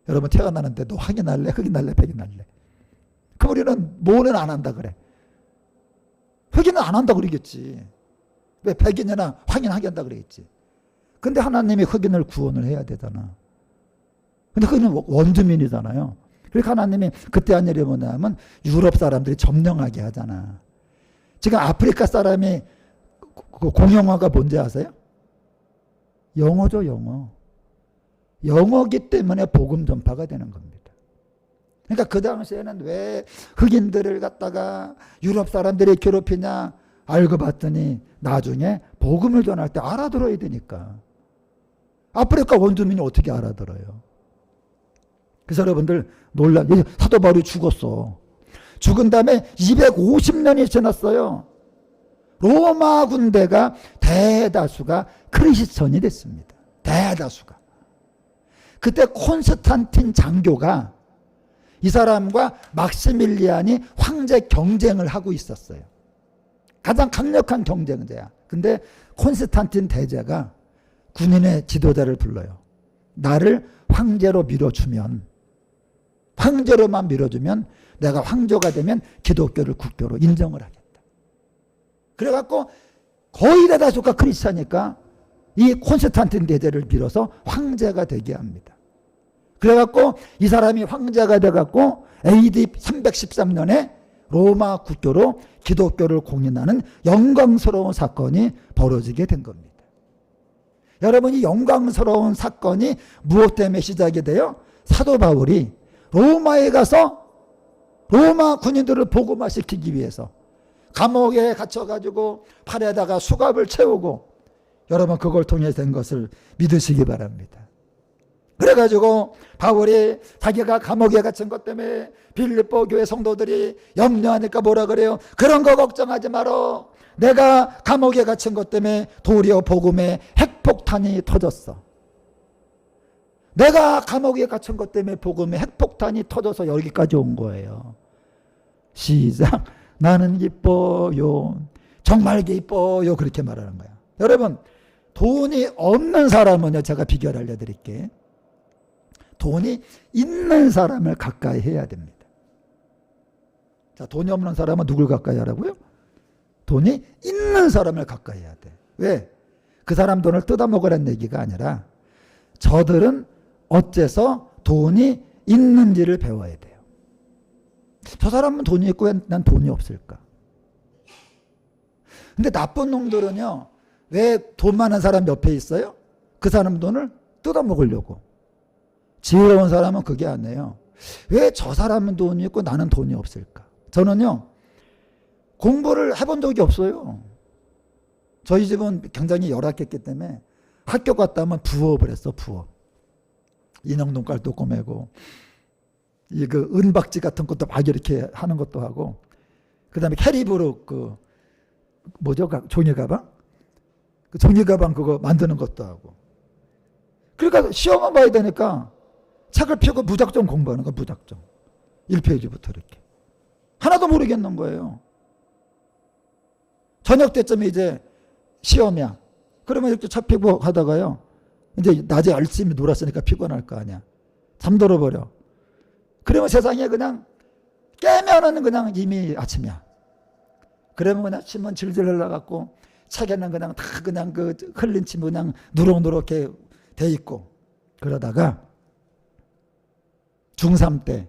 여러분 태어나는데 너 확인할래? 흑인할래? 백인할래? 그럼 우리는 뭐는 안 한다 그래. 흑인은 안 한다 그러겠지. 왜 백인이나 확인하게 한다 그러겠지. 근데 하나님이 흑인을 구원을 해야 되잖아. 근데 흑인은 원주민이잖아요. 그러니까 하나님이 그때 한 일이 뭐냐면 유럽 사람들이 점령하게 하잖아. 지금 아프리카 사람이 공용어가 뭔지 아세요? 영어죠, 영어. 영어기 때문에 복음 전파가 되는 겁니다. 그러니까 그 당시에는 왜 흑인들을 갖다가 유럽 사람들이 괴롭히냐 알고 봤더니 나중에 복음을 전할 때 알아들어야 되니까. 아프리카 원주민이 어떻게 알아들어요? 그래서 여러분들 놀라. 사도 바울이 죽었어. 죽은 다음에 250년이 지났어요. 로마 군대가 대다수가 크리스천이 됐습니다. 대다수가. 그때 콘스탄틴 장교가 이 사람과 막시밀리안이 황제 경쟁을 하고 있었어요. 가장 강력한 경쟁자야. 근데 콘스탄틴 대제가 군인의 지도자를 불러요. 나를 황제로 밀어주면, 황제로만 밀어주면 내가 황제가 되면 기독교를 국교로 인정을 하겠다. 그래갖고 거의 대다수가 크리스찬이니까 이 콘스탄틴 대제를 밀어서 황제가 되게 합니다. 그래갖고 이 사람이 황제가 돼갖고 AD 313년에 로마 국교로 기독교를 공인하는 영광스러운 사건이 벌어지게 된 겁니다. 여러분, 이 영광스러운 사건이 무엇 때문에 시작이 돼요? 사도 바울이 로마에 가서 로마 군인들을 복음화시키기 위해서 감옥에 갇혀가지고 팔에다가 수갑을 채우고, 여러분 그걸 통해 된 것을 믿으시기 바랍니다. 그래가지고 바울이 자기가 감옥에 갇힌 것 때문에 빌립보 교회 성도들이 염려하니까 뭐라 그래요? 그런 거 걱정하지 마라. 내가 감옥에 갇힌 것 때문에 도리어 복음에 핵폭탄이 터졌어. 내가 감옥에 갇힌 것 때문에 복음에 핵폭탄이 터져서 여기까지 온 거예요. 시작. 나는 기뻐요. 정말 기뻐요. 그렇게 말하는 거야. 여러분, 돈이 없는 사람은요, 제가 비결 알려드릴게. 돈이 있는 사람을 가까이 해야 됩니다. 자, 돈이 없는 사람은 누굴 가까이 하라고요? 돈이 있는 사람을 가까이 해야 돼. 왜? 그 사람 돈을 뜯어먹으라는 얘기가 아니라 저들은 어째서 돈이 있는지를 배워야 돼요. 저 사람은 돈이 있고 왜 난 돈이 없을까? 근데 나쁜 놈들은요, 왜 돈 많은 사람 옆에 있어요? 그 사람 돈을 뜯어먹으려고. 지혜로운 사람은 그게 아니에요. 왜 저 사람은 돈이 있고 나는 돈이 없을까? 저는요, 공부를 해본 적이 없어요. 저희 집은 굉장히 열악했기 때문에 학교 갔다 오면 부업을 했어, 부업. 인형 깔도 꼬매고, 그 은박지 같은 것도 막 이렇게 하는 것도 하고, 그 다음에 캐리브로 뭐죠? 종이 가방? 그 종이 가방 그거 만드는 것도 하고. 그러니까 시험만 봐야 되니까 책을 펴고 무작정 공부하는 거야, 무작정. 1페이지부터 이렇게. 하나도 모르겠는 거예요. 저녁 때쯤에 이제 시험이야. 그러면 이렇게 책 펴고 하다가요, 이제 낮에 열심히 놀았으니까 피곤할 거 아니야. 잠들어 버려. 그러면 세상에 그냥 깨면은 그냥 이미 아침이야. 그러면 그냥 침은 질질 흘러갖고 책에는 그냥 다 그냥 그 흘린 침 그냥 누럭누럭게 돼 있고. 그러다가 중3 때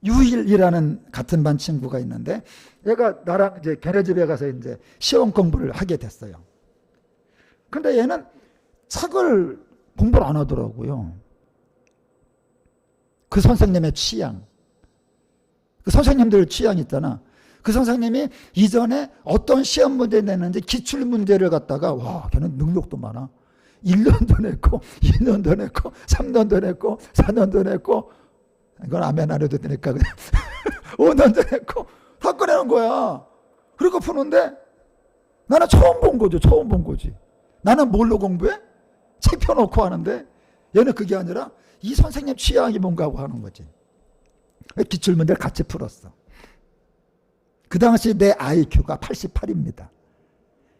유일이라는 같은 반 친구가 있는데, 얘가 나랑 이제 걔네 집에 가서 이제 시험 공부를 하게 됐어요. 근데 얘는 책을 공부를 안 하더라고요. 그 선생님의 취향, 그 선생님들 취향 있잖아. 그 선생님이 이전에 어떤 시험 문제 냈는지 기출 문제를 갖다가, 와, 걔는 능력도 많아. 1년도 냈고 2년도 냈고 3년도 냈고 4년도 냈고, 이건 아멘 안 해도 되니까 그냥 5년도 냈고 다 꺼내는 거야. 그리고 푸는데 나는 처음 본 거죠. 처음 본 거지. 나는 뭘로 공부해? 책 펴놓고 하는데 얘는 그게 아니라 이 선생님 취향이 뭔가 하고 하는 거지. 기출문제를 같이 풀었어. 그 당시 내 IQ가 88입니다.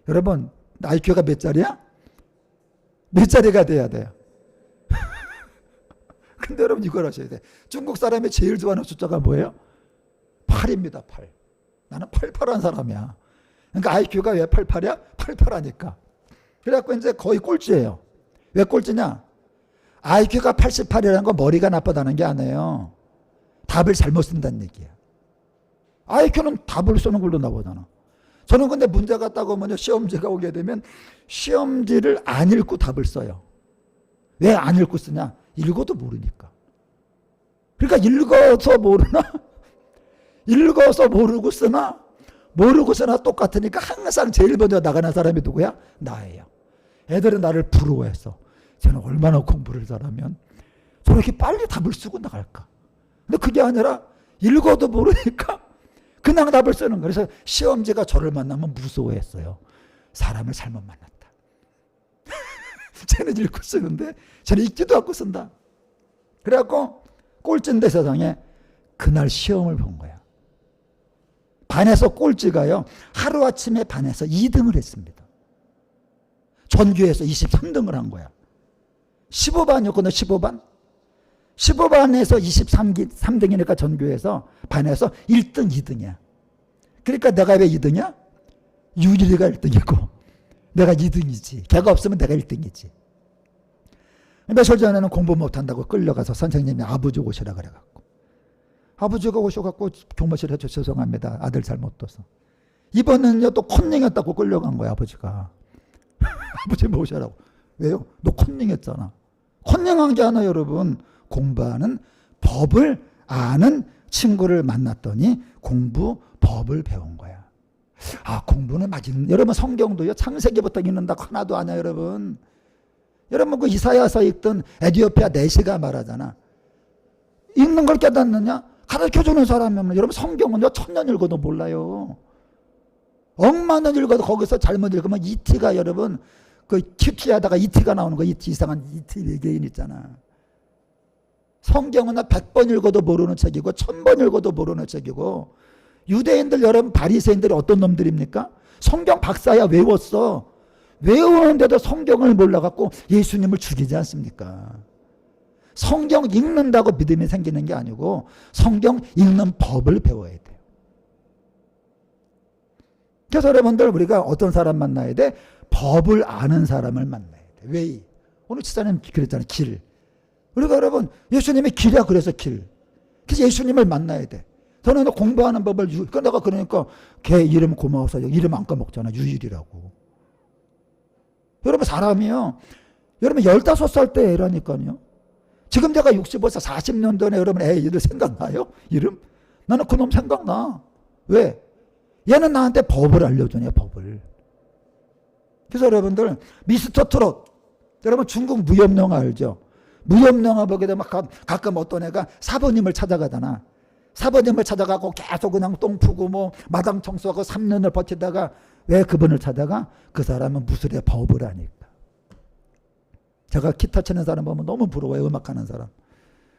여러분, IQ가 몇 자리야? 몇 자리가 돼야 돼요? 근데 여러분 이걸 하셔야 돼. 중국 사람이 제일 좋아하는 숫자가 뭐예요? 8입니다. 8. 나는 88한 사람이야. 그러니까 IQ가 왜 88이야? 88하니까. 그래갖고 이제 거의 꼴찌예요. 왜 꼴찌냐? IQ가 88이라는 건 머리가 나쁘다는 게 아니에요. 답을 잘못 쓴다는 얘기야. IQ는 답을 쓰는 걸로 나오잖아. 저는 근데 문제가 따고 오면 시험지가 오게 되면 시험지를 안 읽고 답을 써요. 왜 안 읽고 쓰냐? 읽어도 모르니까. 그러니까 읽어서 모르나? 읽어서 모르고 쓰나? 모르고 쓰나 똑같으니까 항상 제일 먼저 나가는 사람이 누구야? 나예요. 애들은 나를 부러워했어. 쟤는 얼마나 공부를 잘하면 저렇게 빨리 답을 쓰고 나갈까? 근데 그게 아니라 읽어도 모르니까 그냥 답을 쓰는 거예요. 그래서 시험지가 저를 만나면 무서워했어요. 사람을 잘못 만났다. 쟤는 읽고 쓰는데 쟤는 읽지도 않고 쓴다. 그래갖고 꼴찌인데 세상에 그날 시험을 본 거야. 반에서 꼴찌가요. 하루아침에 반에서 2등을 했습니다. 전교에서 23등을 한 거야. 15반이었거든요. 15반. 15반에서 23등이니까 전교에서 반에서 1등, 2등이야. 그러니까 내가 왜 2등이야? 유일이가 1등이고 내가 2등이지. 걔가 없으면 내가 1등이지. 며칠 전에는 공부 못한다고 끌려가서 선생님이 아버지 오시라 그래갖고 아버지가 오셔갖고 교무실에 저 죄송합니다. 아들 잘못 둬서. 이번엔요 또 컨닝했다고 끌려간 거야 아버지가. 아버지 모시라고. 왜요? 너 컨닝했잖아. 컨닝한 게 아니라 여러분 공부하는 법을 아는 친구를 만났더니 공부 법을 배운 거야. 아 공부는 맞은 여러분 성경도요 창세기부터 읽는다 하나도 아냐 여러분. 여러분 그 이사야서 읽던 에디오피아 내시가 말하잖아. 읽는 걸 깨닫느냐? 가르쳐주는 사람이면 여러분 성경은요 1000년 읽어도 몰라요. 억만 원 읽어도 거기서 잘못 읽으면 이티가 여러분 그 큐티하다가 이티가 나오는 거 이티 이상한 이티 외계인 있잖아. 성경은 100번 읽어도 모르는 책이고 1000번 읽어도 모르는 책이고 유대인들 여러분 바리새인들이 어떤 놈들입니까? 성경 박사야 외웠어. 외우는데도 성경을 몰라갖고 예수님을 죽이지 않습니까? 성경 읽는다고 믿음이 생기는 게 아니고 성경 읽는 법을 배워야 돼요. 그래서 여러분들 우리가 어떤 사람 만나야 돼? 법을 아는 사람을 만나야 돼. 왜? 오늘 지사님 그랬잖아요. 길. 우리가 여러분 예수님이 길이야 그래서 길. 그래서 예수님을 만나야 돼. 저는 공부하는 법을 내가 그러니까 걔 이름 고마워서 이름 안 까먹잖아. 유일이라고. 여러분 사람이요. 여러분 15살 때 애라니까요. 지금 제가 65세 40년 전에 여러분 애 이름 생각나요? 이름? 나는 그놈 생각나. 왜? 얘는 나한테 법을 알려주네 법을. 그래서 여러분들 미스터 트롯 여러분 중국 무협영화 알죠? 무협영화 보게 되면 가끔 어떤 애가 사부님을 찾아가잖아. 사부님을 찾아가고 계속 그냥 똥 푸고 뭐 마당 청소하고 3년을 버티다가 왜 그분을 찾아가? 그 사람은 무술의 법을 아니까. 제가 기타 치는 사람 보면 너무 부러워요. 음악하는 사람.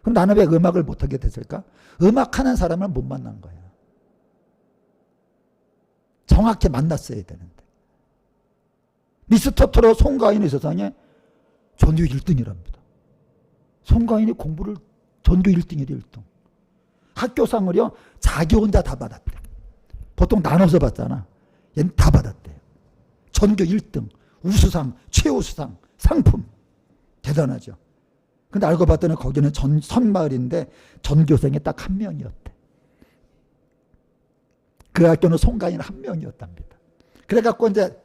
그럼 나는 왜 음악을 못하게 됐을까? 음악하는 사람을 못 만난 거야. 정확히 만났어야 되는데. 미스터 트롯 송가인이 세상에 전교 1등이랍니다. 송가인이 공부를 전교 1등이래 1등. 학교상을요 자기 혼자 다 받았대. 보통 나눠서 받잖아. 얘는 다 받았대요. 전교 1등, 우수상, 최우수상, 상품. 대단하죠. 근데 알고 봤더니 거기는 선마을인데 전교생이 딱 한 명이었대. 그 학교는 송가인 한 명이었답니다. 그래갖고 이제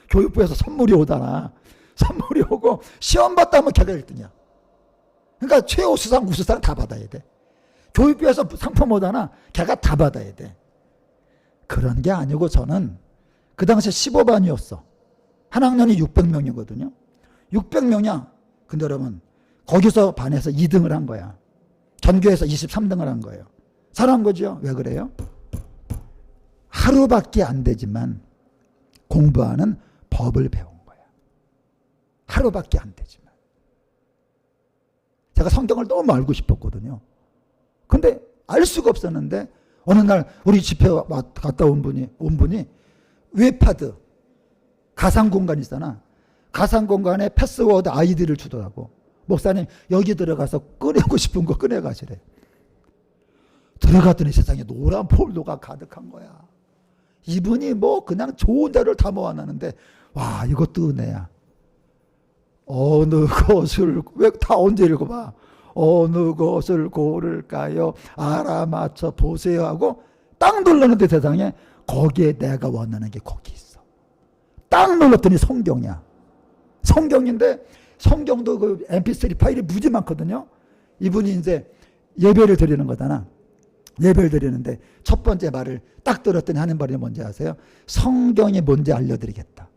교육부에서 선물이 오잖아. 선물이 오고 시험 봤다 하면 걔가 1등이야. 그러니까 최우수상, 우수상 다 받아야 돼. 교육부에서 상품 오잖아. 걔가 다 받아야 돼. 그런 게 아니고 저는 그 당시에 15반이었어. 한 학년이 600명이거든요. 600명이야. 근데 여러분 거기서 반에서 2등을 한 거야. 전교에서 23등을 한 거예요. 잘한 거죠. 왜 그래요? 하루밖에 안 되지만 공부하는 법을 배운 거야. 하루밖에 안 되지만. 제가 성경을 너무 알고 싶었거든요. 근데 알 수가 없었는데 어느 날 우리 집회 갔다 온 분이 웹하드 가상공간 있잖아. 가상공간에 패스워드 아이디를 주더라고. 목사님 여기 들어가서 꺼내고 싶은 거 꺼내가시래. 들어갔더니 세상에 노란 폴더가 가득한 거야. 이분이 뭐 그냥 좋은 데를 다 모아놨는데 와 이것도 은혜야. 어느 것을, 왜 다 언제 읽어봐? 어느 것을 고를까요? 알아맞혀 보세요 하고 딱 눌렀는데 세상에 거기에 내가 원하는 게 거기 있어. 딱 눌렀더니 성경이야. 성경인데 성경도 그 mp3 파일이 무지 많거든요. 이분이 이제 예배를 드리는 거잖아. 예배를 드리는데 첫 번째 말을 딱 들었더니 하는 말이 뭔지 아세요? 성경이 뭔지 알려드리겠다.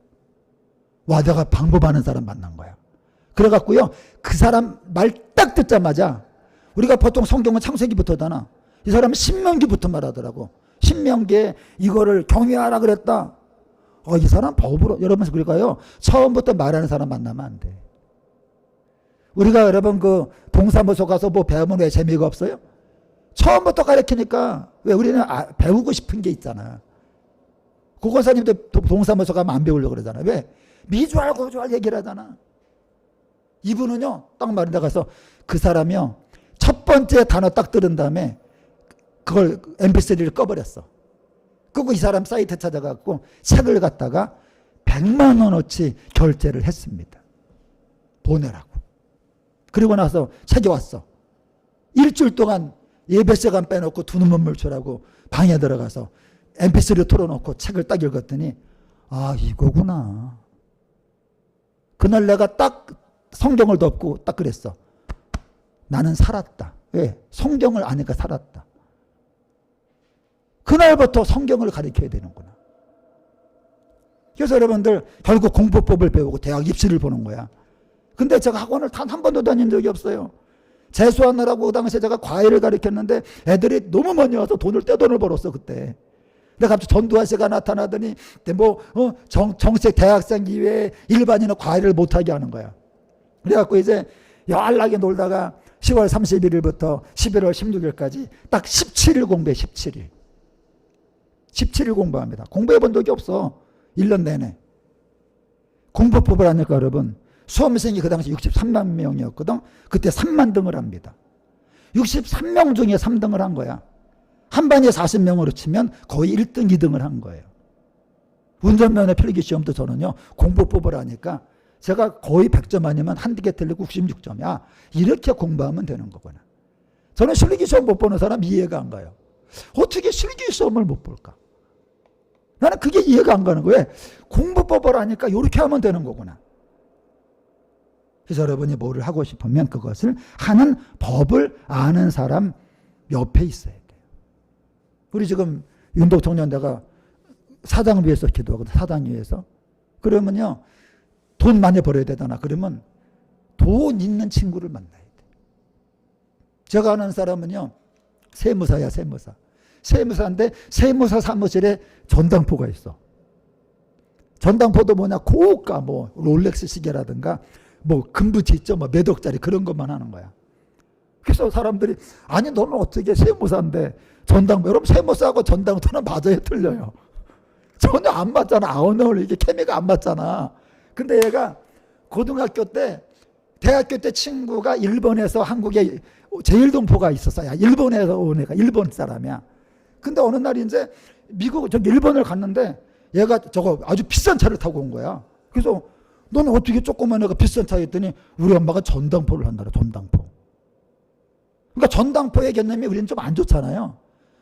와, 내가 방법하는 사람 만난 거야. 그래갖고요, 그 사람 말 딱 듣자마자, 우리가 보통 성경은 창세기부터잖아. 이 사람은 신명기부터 말하더라고. 신명기에 이거를 경외하라 그랬다. 이 사람 법으로, 여러분, 그러니까요, 처음부터 말하는 사람 만나면 안 돼. 우리가 여러분 그 동사무소 가서 뭐 배우면 왜 재미가 없어요? 처음부터 가르치니까, 왜 우리는 배우고 싶은 게 있잖아. 고건사님도 동사무소 가면 안 배우려고 그러잖아. 왜? 미주알 고주알 얘기를 하잖아. 이분은요, 딱 말인데 가서 그 사람이요, 첫 번째 단어 딱 들은 다음에 그걸 mp3를 꺼버렸어. 끄고 이 사람 사이트 찾아가고 책을 갖다가 100만 원어치 결제를 했습니다. 보내라고. 그리고 나서 책이 왔어. 일주일 동안 예배 시간 빼놓고 두 눈물 물출하고 방에 들어가서 mp3를 틀어놓고 책을 딱 읽었더니 이거구나. 그날 내가 딱 성경을 덮고 딱 그랬어. 나는 살았다. 왜? 성경을 아니까 살았다. 그날부터 성경을 가르쳐야 되는구나. 그래서 여러분들 결국 공부법을 배우고 대학 입시를 보는 거야. 근데 제가 학원을 단 한 번도 다닌 적이 없어요. 재수하느라고 그 당시에 제가 과외를 가르쳤는데 애들이 너무 많이 와서 떼돈을 벌었어 그때. 근데 갑자기 전두환 씨가 나타나더니 정책 대학생 이외에 일반인은 과외를 못하게 하는 거야. 그래갖고 이제 연락에 놀다가 10월 31일부터 11월 16일까지 딱 17일 공부해. 17일 공부합니다. 공부해 본 적이 없어. 1년 내내. 공부법을 하니까 여러분, 수험생이 그 당시 63만 명이었거든. 그때 3만 등을 합니다. 63명 중에 3등을 한 거야. 한 반에 40명으로 치면 거의 1등, 2등을 한 거예요. 운전면허 필기시험도 저는요, 공부법을 하니까 제가 거의 100점 아니면 한개 틀리고 96점이야. 이렇게 공부하면 되는 거구나. 저는 실기시험 못 보는 사람 이해가 안 가요. 어떻게 실기시험을 못 볼까? 나는 그게 이해가 안 가는 거예요. 공부법을 하니까 이렇게 하면 되는 거구나. 그래서 여러분이 뭐를 하고 싶으면 그것을 하는 법을 아는 사람 옆에 있어야 돼요. 우리 지금 윤도청년대가 사장 위해서 기도하거든. 사장 위해서. 그러면요, 돈 많이 벌어야 되잖아. 그러면 돈 있는 친구를 만나야 돼. 제가 아는 사람은요, 세무사야, 세무사. 세무사인데 세무사 사무실에 전당포가 있어. 전당포도 뭐냐, 고가 뭐 롤렉스 시계라든가 뭐 금부치 있죠, 뭐 몇 억짜리 그런 것만 하는 거야. 그래서 사람들이 아니 너는 어떻게 세무사인데 전당포? 여러분 세무사하고 전당포는 맞아요, 틀려요? 전혀 안 맞잖아. 아우너울 이게 케미가 안 맞잖아. 근데 얘가 고등학교 때, 대학교 때 친구가 일본에서 한국에 제일동포가 있었어. 야, 일본에서 온 애가 일본 사람이야. 근데 어느 날 이제 일본을 갔는데 얘가 저거 아주 비싼 차를 타고 온 거야. 그래서 너는 어떻게 조그만 애가 비싼 차 했더니 우리 엄마가 전당포를 한다라. 전당포. 그러니까 전당포의 개념이 우리는 좀 안 좋잖아요.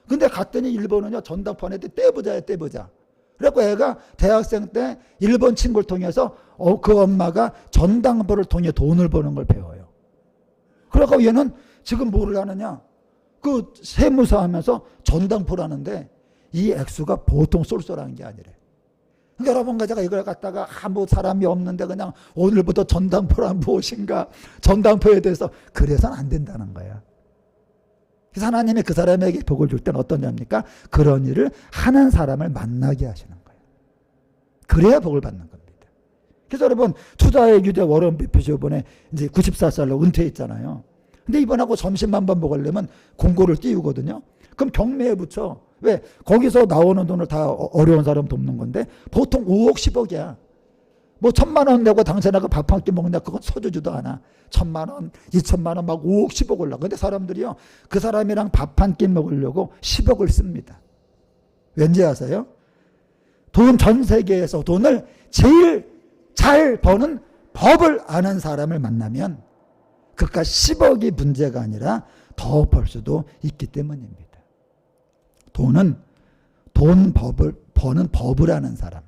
근데 갔더니 일본은요, 전당포 안에 떼부자야, 떼부자. 그래갖고 애가 대학생 때 일본 친구를 통해서 그 엄마가 전당포를 통해 돈을 버는 걸 배워요. 그러니까 얘는 지금 뭐를 하느냐, 그 세무사 하면서 전당포를 하는데 이 액수가 보통 쏠쏠한 게 아니래. 그러니까 여러분과 제가 이걸 갖다가 아무 사람이 없는데 그냥 오늘부터 전당포란 무엇인가, 전당포에 대해서 그래서는 안 된다는 거야. 그래서 하나님이 그 사람에게 복을 줄 때는 어떤 겁니까? 그런 일을 하는 사람을 만나게 하시는 거예요. 그래야 복을 받는 겁니다. 그래서 여러분, 투자의 유대 워런 버핏이 이번에 이제 94살로 은퇴했잖아요. 근데 이번하고 점심만 번 먹으려면 공고를 띄우거든요. 그럼 경매에 붙여. 왜? 거기서 나오는 돈을 다 어려운 사람 돕는 건데 보통 5억 10억이야. 뭐 1,000만 원 내고 당신하고 밥 한 끼 먹냐, 그건 서주지도 않아. 1,000만 원, 2,000만 원 막 5억 10억 올라. 근데 사람들이요, 그 사람이랑 밥 한 끼 먹으려고 10억을 씁니다. 왠지 아세요? 전 세계에서 돈을 제일 잘 버는 법을 아는 사람을 만나면 그깟 10억이 문제가 아니라 더 벌 수도 있기 때문입니다. 돈은 법을 버는 법을 아는 사람,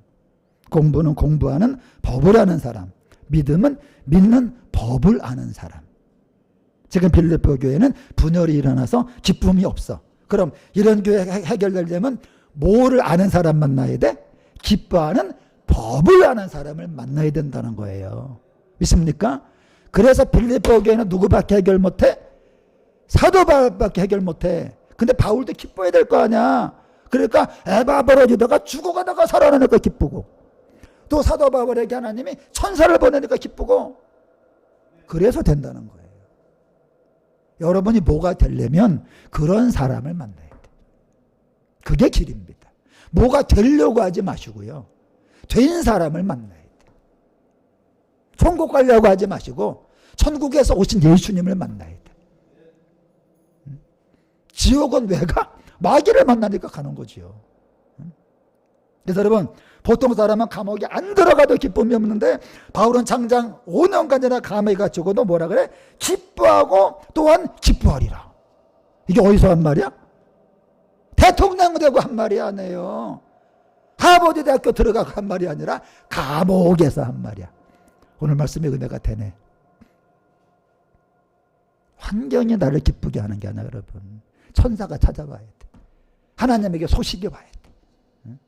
공부는 공부하는 법을 아는 사람, 믿음은 믿는 법을 아는 사람. 지금 빌립보 교회는 분열이 일어나서 기쁨이 없어. 그럼 이런 교회 해결되려면 뭐를 아는 사람 만나야 돼? 기뻐하는 법을 아는 사람을 만나야 된다는 거예요. 믿습니까? 그래서 빌립보 교회는 누구밖에 해결 못해? 사도 바울밖에 해결 못해. 근데 바울도 기뻐해야 될 거 아니야. 그러니까 에바 벌어지다가 죽어가다가 살아나니까 기쁘고, 또 사도 바울에게 하나님이 천사를 보내니까 기쁘고, 그래서 된다는 거예요. 여러분이 뭐가 되려면 그런 사람을 만나야 돼. 그게 길입니다. 뭐가 되려고 하지 마시고요, 된 사람을 만나야 돼. 천국 가려고 하지 마시고 천국에서 오신 예수님을 만나야 돼. 지옥은 왜 가? 마귀를 만나니까 가는 거지요. 그래서 여러분, 보통 사람은 감옥에 안 들어가도 기쁨이 없는데 바울은 장장 5년간이나 감옥에 갇히고도 뭐라 그래? 기뻐하고 또한 기뻐하리라. 이게 어디서 한 말이야? 대통령 되고 한 말이 아니에요. 하버드 대학교 들어가고 한 말이 아니라 감옥에서 한 말이야. 오늘 말씀이 은혜가 되네. 환경이 나를 기쁘게 하는 게 아니라 여러분, 천사가 찾아와야 돼. 하나님에게 소식이 와야 돼. 응?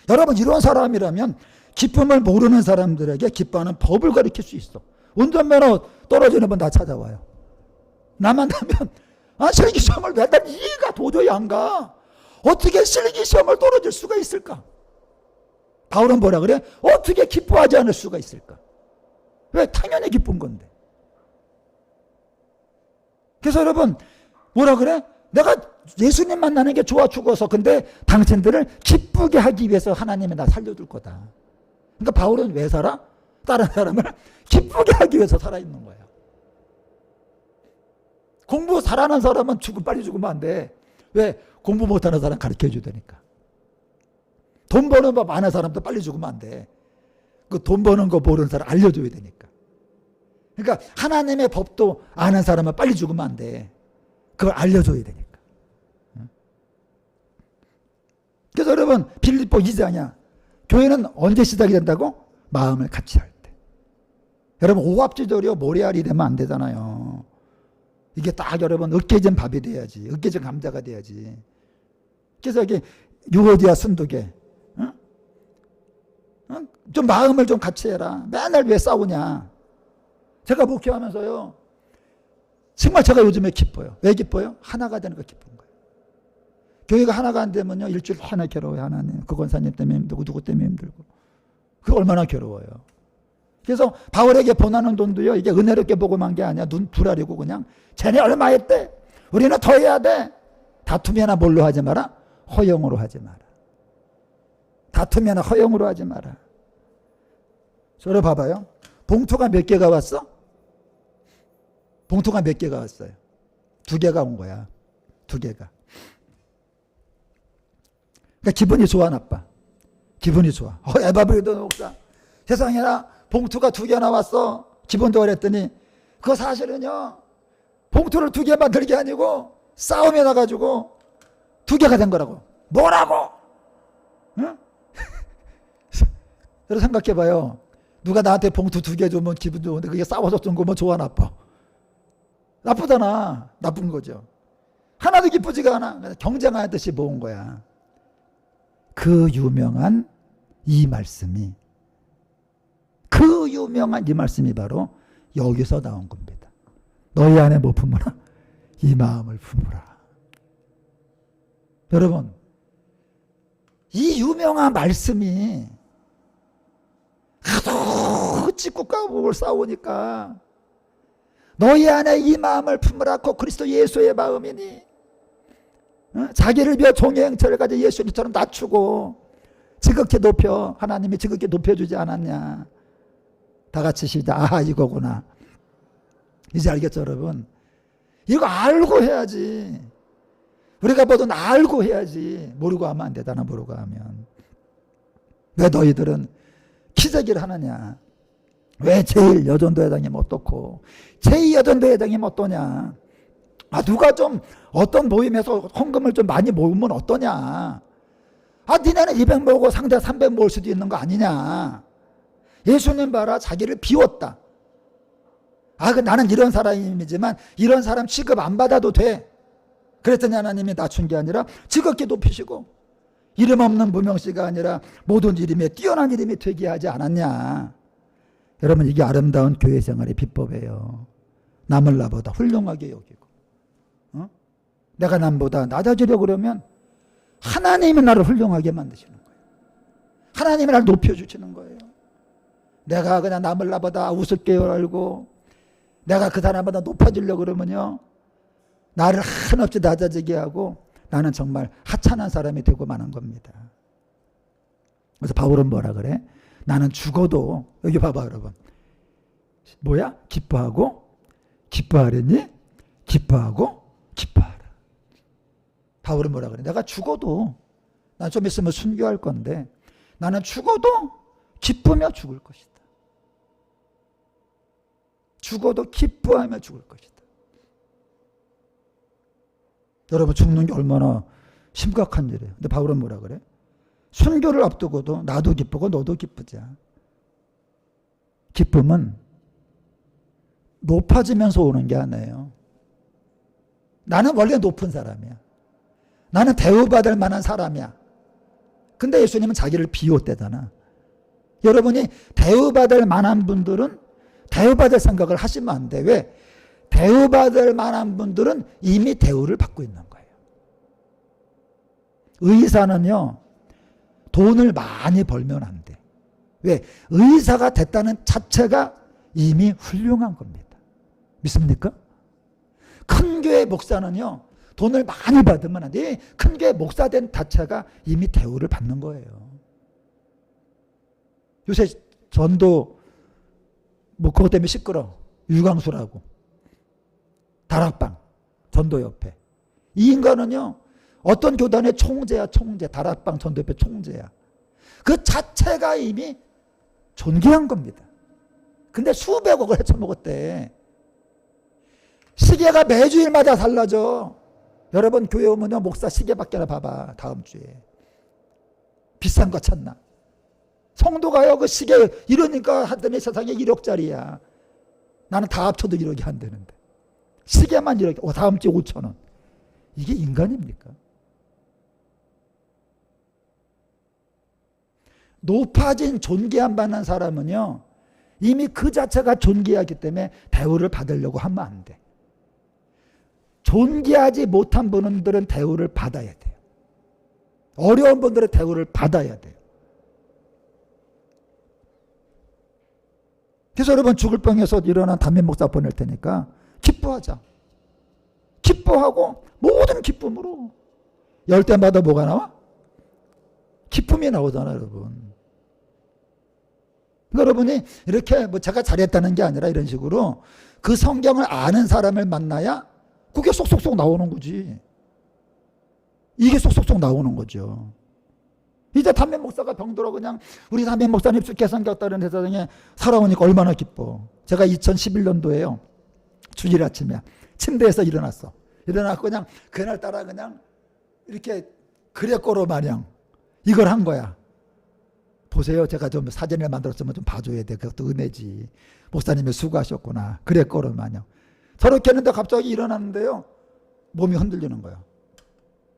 여러분, 이런 사람이라면 기쁨을 모르는 사람들에게 기뻐하는 법을 가르칠 수 있어. 운전면허 떨어지는 분 다 찾아와요. 나만 하면 실기시험을 매달 이해가 도저히 안 가. 어떻게 실기시험을 떨어질 수가 있을까? 바울은 뭐라 그래? 어떻게 기뻐하지 않을 수가 있을까? 왜? 당연히 기쁜 건데. 그래서 여러분, 뭐라 그래? 내가 예수님 만나는 게 좋아 죽어서, 근데 당신들을 기쁘게 하기 위해서 하나님이 나 살려줄 거다. 그러니까 바울은 왜 살아? 다른 사람을 기쁘게 하기 위해서 살아있는 거야. 공부 잘하는 사람은 빨리 죽으면 안 돼. 왜? 공부 못하는 사람 가르쳐 주다니까. 돈 버는 법 아는 사람도 빨리 죽으면 안 돼. 그 돈 버는 거 모르는 사람 알려줘야 되니까. 그러니까 하나님의 법도 아는 사람은 빨리 죽으면 안 돼. 그걸 알려줘야 되니까. 그래서 여러분, 빌립보 2장이야. 교회는 언제 시작이 된다고? 마음을 같이 할 때. 여러분, 오합지졸이요 모래알이 되면 안 되잖아요. 이게 딱 여러분 으깨진 밥이 돼야지. 으깨진 감자가 돼야지. 그래서 이게 유오디아 순두개, 좀 마음을 좀 같이 해라. 맨날 왜 싸우냐. 제가 목회하면서요, 정말 제가 요즘에 기뻐요. 왜 기뻐요? 하나가 되는 거 기쁜 거예요. 교회가 하나가 안 되면요, 일주일 하나 괴로워요. 하나님, 그 권사님 때문에 힘들고 누구 때문에 힘들고. 그게 얼마나 괴로워요. 그래서 바울에게 보내는 돈도요, 이게 은혜롭게 보고만 게 아니야. 눈 부라리고 그냥 쟤네 얼마 했대? 우리는 더 해야 돼. 다투면은 뭘로 하지 마라? 허영으로 하지 마라. 다투면은 허영으로 하지 마라. 저를 봐봐요. 봉투가 몇 개가 왔어? 봉투가 몇 개가 왔어요? 2개가 온 거야. 2개가. 그러니까 기분이 좋아, 나빠? 기분이 좋아. 에바브리도 목사, 세상에나 봉투가 2개나 왔어. 기분 좋아 그랬더니, 그거 사실은요, 봉투를 2개 만들 게 아니고 싸움에 나가지고 2개가 된 거라고. 뭐라고? 응? 여러분 생각해봐요. 누가 나한테 봉투 2개 주면 기분 좋은데 그게 싸워서 준 거면 좋아, 나빠? 나쁘잖아. 나쁜 거죠. 하나도 기쁘지가 않아. 경쟁하듯이 모은 거야. 그 유명한 이 말씀이 바로 여기서 나온 겁니다. 너희 안에 뭐 품으라? 이 마음을 품으라. 여러분, 이 유명한 말씀이 하도 찌국과 목을 싸우니까 너희 안에 이 마음을 품으라고 그리스도 예수의 마음이니, 자기를 비워 종의 형체를 가져 예수님처럼 낮추고 지극히 높여, 하나님이 지극히 높여주지 않았냐. 다 같이 시작. 아, 이거구나. 이제 알겠죠, 여러분? 이거 알고 해야지. 우리가 뭐든 알고 해야지. 모르고 하면 안 되잖아, 모르고 하면. 왜 너희들은 기저귀를 하느냐. 왜 제1여전도회장이면 어떻고 제2여전도회장이면 어떠냐. 누가 좀 어떤 모임에서 헌금을 좀 많이 모으면 어떠냐. 니네는 200 모으고 상대 300 모을 수도 있는 거 아니냐. 예수님 봐라, 자기를 비웠다. 나는 이런 사람이지만 이런 사람 취급 안 받아도 돼. 그랬더니 하나님이 낮춘 게 아니라 지극히 높이시고 이름 없는 무명씨가 아니라 모든 이름에 뛰어난 이름이 되게 하지 않았냐. 여러분, 이게 아름다운 교회 생활의 비법이에요. 남을 나보다 훌륭하게 여기고, 내가 남보다 낮아지려고 그러면 하나님이 나를 훌륭하게 만드시는 거예요. 하나님이 나를 높여주시는 거예요. 내가 그냥 남을 나보다 우습게 알고 내가 그 사람보다 높아지려고 그러면요, 나를 한없이 낮아지게 하고 나는 정말 하찮은 사람이 되고 마는 겁니다. 그래서 바울은 뭐라 그래? 나는 죽어도, 여기 봐봐 여러분, 뭐야? 기뻐하고 기뻐하려니? 기뻐하고 기뻐하라. 바울은 뭐라 그래? 내가 죽어도, 난 좀 있으면 순교할 건데 나는 죽어도 기쁘며 죽을 것이다. 죽어도 기뻐하며 죽을 것이다. 여러분, 죽는 게 얼마나 심각한 일이에요. 근데 바울은 뭐라 그래? 순교를 앞두고도 나도 기쁘고 너도 기쁘자. 기쁨은 높아지면서 오는 게 아니에요. 나는 원래 높은 사람이야. 나는 대우받을 만한 사람이야. 근데 예수님은 자기를 비웠대잖아. 여러분이 대우받을 만한 분들은 대우받을 생각을 하시면 안 돼. 왜? 대우받을 만한 분들은 이미 대우를 받고 있는 거예요. 의사는요, 돈을 많이 벌면 안 돼. 왜? 의사가 됐다는 자체가 이미 훌륭한 겁니다. 믿습니까? 큰 교회 목사는요, 돈을 많이 받으면 안 돼. 큰 교회 목사 된 자체가 이미 대우를 받는 거예요. 요새 전도 그것 때문에 시끄러워. 유광수라고. 다락방, 전도협회. 이 인간은요, 어떤 교단의 총재야, 총재. 다락방 전도협회 총재야. 그 자체가 이미 존귀한 겁니다. 근데 수백억을 헤쳐먹었대. 시계가 매주일마다 달라져. 여러분, 교회 오면요, 목사 시계 밖에나 봐봐. 다음 주에. 비싼 거 찾나? 성도가요, 그 시계 이러니까 하더니 세상에 1억짜리야. 나는 다 합쳐도 1억이 안 되는데. 시계만 1억, 다음 주에 5천 원. 이게 인간입니까? 높아진 존귀함 받는 사람은요, 이미 그 자체가 존귀하기 때문에 대우를 받으려고 하면 안 돼. 존귀하지 못한 분들은 대우를 받아야 돼요. 어려운 분들은 대우를 받아야 돼요. 그래서 여러분, 죽을 병에서 일어난 담임 목사 보낼 테니까 기뻐하자. 기뻐하고 모든 기쁨으로. 열 때마다 뭐가 나와? 기쁨이 나오잖아, 여러분. 여러분이 이렇게 제가 잘했다는 게 아니라 이런 식으로 그 성경을 아는 사람을 만나야 그게 쏙쏙쏙 나오는 거지. 이게 쏙쏙쏙 나오는 거죠. 이제 담임 목사가 병들어 그냥 우리 담임 목사님 죽게 생겼다는 세상에 살아오니까 얼마나 기뻐. 제가 2011년도에요. 주일 아침에 침대에서 일어났어. 일어나고 그냥 그날따라 그냥 이렇게 그레꼬로 마냥 이걸 한 거야. 보세요. 제가 좀 사진을 만들었으면 좀 봐줘야 돼. 그것도 은혜지. 목사님이 수고하셨구나. 그레꼬로 마냥. 저렇게 했는데 갑자기 일어났는데요. 몸이 흔들리는 거야.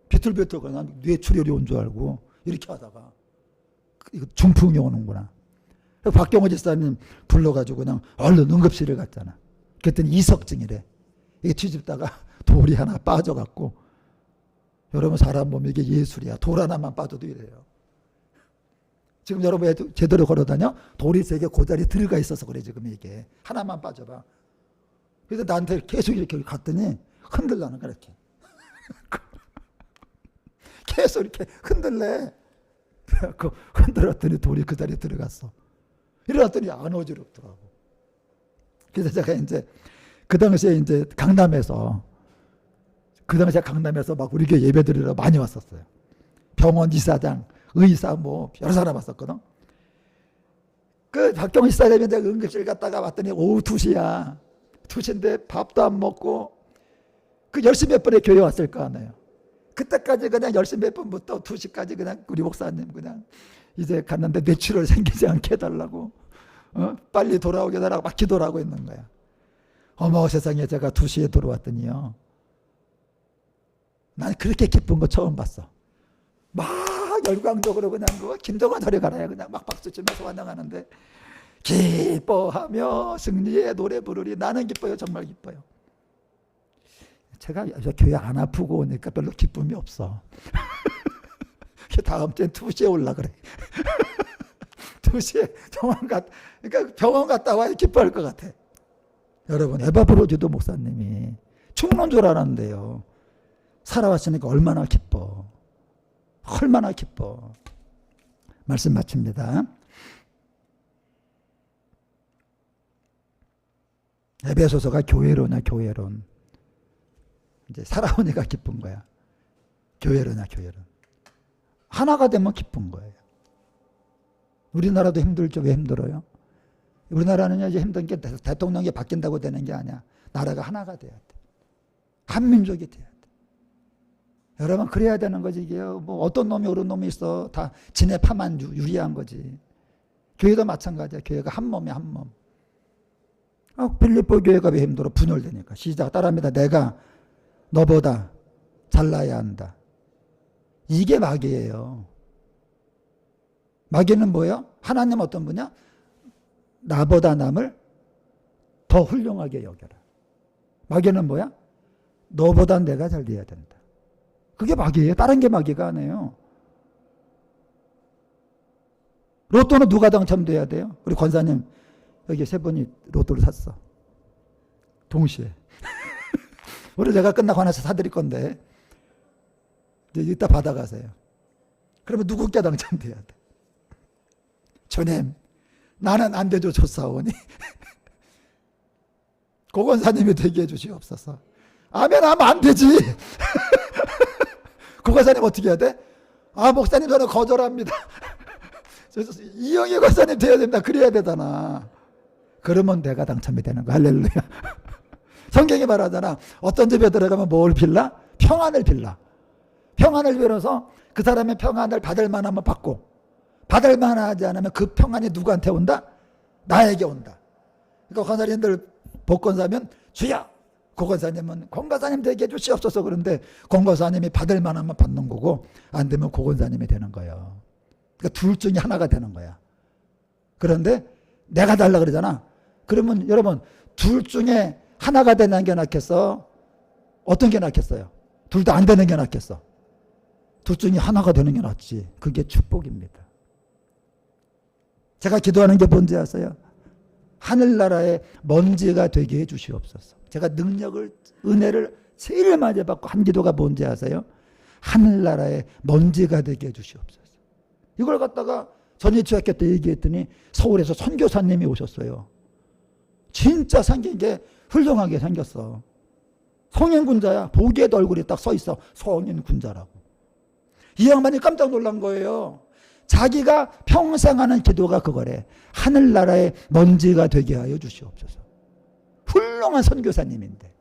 비틀비틀 그냥 뇌출혈이 온 줄 알고 이렇게 하다가 이거 중풍이 오는구나. 박경호 집사님 불러가지고 그냥 얼른 응급실을 갔잖아. 그랬더니 이석증이래. 이게 뒤집다가 돌이 하나 빠져갖고, 여러분 사람 몸이 이게 예술이야. 돌 하나만 빠져도 이래요. 지금 여러분 제대로 걸어다녀? 돌이 세 개 고자리 들어가 있어서 그래. 지금 이게 하나만 빠져봐. 그래서 나한테 계속 이렇게 갔더니 흔들라는 거야. 이렇게 계속 이렇게 흔들래. 그래갖고 흔들었더니 돌이 그 자리에 들어갔어. 일어났더니 안 어지럽더라고. 그래서 제가 이제 그 당시에 이제 강남에서 막 우리 교회 예배드리러 많이 왔었어요. 병원 이사장, 의사 뭐 여러 사람 왔었거든. 그 박경희 사람이 내가 응급실 갔다가 왔더니 오후 2시야. 2시인데 밥도 안 먹고 그 10시 몇 분에 교회 왔을 거 아니에요. 그때까지 그냥 10시 몇 분부터 2시까지 그냥 우리 목사님 그냥 이제 갔는데 뇌출혈 생기지 않게 해달라고 빨리 돌아오게 해달라고 막 기도를 하고 있는 거야. 어머 세상에 제가 2시에 돌아왔더니요. 난 그렇게 기쁜 거 처음 봤어. 막 열광적으로 그냥 김정은 저리 가라야 그냥 막 박수 치면서 환영하는데 기뻐하며 승리의 노래 부르리. 나는 기뻐요. 정말 기뻐요. 제가 교회 안 아프고 오니까 별로 기쁨이 없어. 다음 주엔 2시에 올라 그래. 2시에 그러니까 병원 갔다 와야 기뻐할 것 같아. 여러분 에바브로지도 목사님이 죽는 줄 알았는데요. 살아왔으니까 얼마나 기뻐. 얼마나 기뻐. 말씀 마칩니다. 에베소서가 교회로냐 교회론. 이제 살아오니까 기쁜 거야. 교회로냐 교회론. 하나가 되면 기쁜 거예요. 우리나라도 힘들죠. 왜 힘들어요? 우리나라는 이제 힘든 게 대통령이 바뀐다고 되는 게 아니야. 나라가 하나가 돼야 돼. 한민족이 돼야 돼. 여러분 그래야 되는 거지. 이게 뭐 어떤 놈이 옳은 놈이 있어. 다 지네 파만 유리한 거지. 교회도 마찬가지야. 교회가 한 몸이야 한 몸. 빌립보 교회가 왜 힘들어? 분열되니까. 시작 따라합니다. 내가 너보다 잘나야 한다. 이게 마귀예요. 마귀는 뭐예요? 하나님 어떤 분이야? 나보다 남을 더 훌륭하게 여겨라. 마귀는 뭐야? 너보다 내가 잘 돼야 된다. 그게 마귀예요. 다른 게 마귀가 아니에요. 로또는 누가 당첨돼야 돼요? 우리 권사님 여기 3분이 로또를 샀어. 동시에. 우리 제가 끝나고 하나씩 사드릴 건데 이제 이따 받아가세요. 그러면 누구께 당첨돼야 돼? 주님 나는 안 되죠. 줬사오니 고건사님이 되게 해주시옵소서. 아멘 하면 안 되지. 고건사님 어떻게 해야 돼? 목사님 저는 거절합니다. 이영희 권사님 돼야 된다. 그래야 되잖아. 그러면 내가 당첨이 되는 거야. 할렐루야. 성경이 말하잖아. 어떤 집에 들어가면 뭘 빌라? 평안을 빌라. 평안을 빌어서 그 사람의 평안을 받을 만하면 받고 받을 만하지 않으면 그 평안이 누구한테 온다? 나에게 온다. 그러니까 권사님들 복권 사면 주여 고건사님은 권사님 되게 해주시옵소서. 그런데 권사님이 받을 만하면 받는 거고 안 되면 고건사님이 되는 거예요. 그러니까 둘 중에 하나가 되는 거야. 그런데 내가 달라 그러잖아. 그러면 여러분 둘 중에 하나가 되는 게 낫겠어? 어떤 게 낫겠어요? 둘 다 안 되는 게 낫겠어? 둘 중에 하나가 되는 게 낫지. 그게 축복입니다. 제가 기도하는 게 뭔지 아세요? 하늘나라의 먼지가 되게 해주시옵소서. 제가 능력을 은혜를 제일 많이 받고 한 기도가 뭔지 아세요? 하늘나라의 먼지가 되게 해주시옵소서. 이걸 갖다가 전일주학교 때 얘기했더니 서울에서 선교사님이 오셨어요. 진짜 생긴 게 훌륭하게 생겼어. 성인군자야. 보기에도 얼굴이 딱 서 있어. 성인군자라고. 이 양반이 깜짝 놀란 거예요. 자기가 평생 하는 기도가 그거래. 하늘나라의 먼지가 되게 하여 주시옵소서. 훌륭한 선교사님인데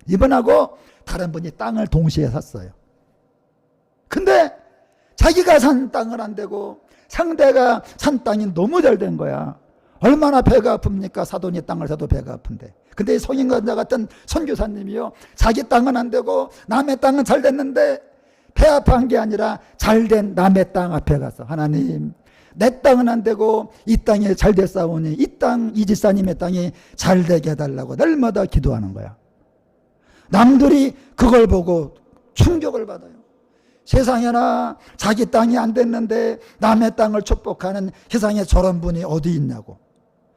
이분하고 다른 분이 땅을 동시에 샀어요. 근데 자기가 산 땅은 안 되고 상대가 산 땅이 너무 잘 된 거야. 얼마나 배가 아픕니까? 사돈이 땅을 사도 배가 아픈데. 근데 이 성인관자 같은 선교사님이요, 자기 땅은 안 되고 남의 땅은 잘 됐는데 배 아파한 게 아니라 잘된 남의 땅 앞에 가서 하나님 내 땅은 안 되고 이 땅이 잘 됐사오니 이 땅 이지사님의 땅이 잘 되게 해달라고 날마다 기도하는 거야. 남들이 그걸 보고 충격을 받아요. 세상에나 자기 땅이 안 됐는데 남의 땅을 축복하는 세상에 저런 분이 어디 있냐고.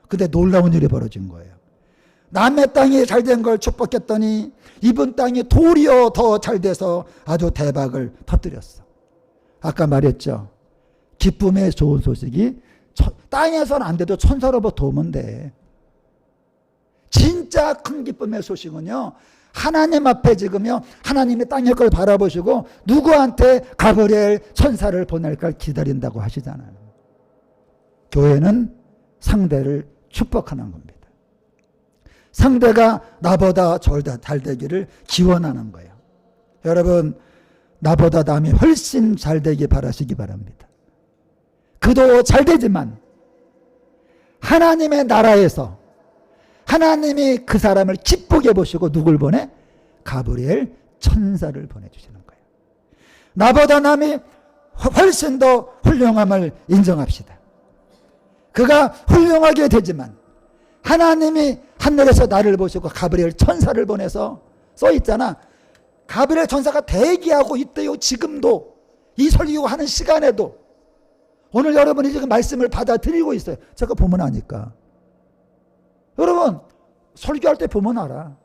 근데 놀라운 일이 벌어진 거예요. 남의 땅이 잘 된 걸 축복했더니 이분 땅이 도리어 더 잘 돼서 아주 대박을 터뜨렸어. 아까 말했죠. 기쁨의 좋은 소식이 땅에서는 안 돼도 천사로부터 오면 돼. 진짜 큰 기쁨의 소식은요, 하나님 앞에 지금요, 하나님이 땅의 걸 바라보시고 누구한테 가브리엘 천사를 보낼까 기다린다고 하시잖아요. 교회는 상대를 축복하는 겁니다. 상대가 나보다 잘 되기를 기원하는 거예요. 여러분, 나보다 남이 훨씬 잘 되기 바라시기 바랍니다. 그도 잘 되지만 하나님의 나라에서 하나님이 그 사람을 기쁘게 보시고 누굴 보내? 가브리엘 천사를 보내주시는 거예요. 나보다 남이 훨씬 더 훌륭함을 인정합시다. 그가 훌륭하게 되지만 하나님이 하늘에서 나를 보시고 가브리엘 천사를 보내서 써있잖아. 가브리엘 천사가 대기하고 있대요. 지금도 이 설교하는 시간에도. 오늘 여러분이 지금 말씀을 받아들이고 있어요. 제가 보면 아니까. 여러분 설교할 때 보면 알아.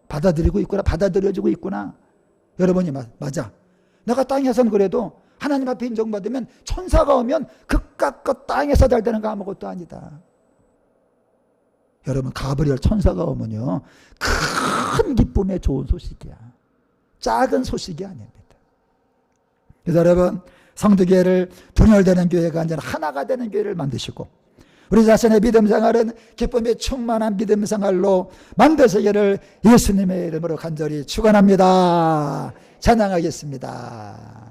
받아들이고 있구나. 받아들여지고 있구나. 여러분이 맞아. 내가 땅에서는 그래도 하나님 앞에 인정받으면 천사가 오면 그깟 땅에서 잘 되는 거 아무것도 아니다. 여러분 가브리엘 천사가 오면요 큰 기쁨의 좋은 소식이야. 작은 소식이 아닙니다. 그래서 여러분 성도교회를 분열되는 교회가 아니라 하나가 되는 교회를 만드시고 우리 자신의 믿음 생활은 기쁨이 충만한 믿음 생활로 만드시기를 예수님의 이름으로 간절히 축원합니다. 찬양하겠습니다.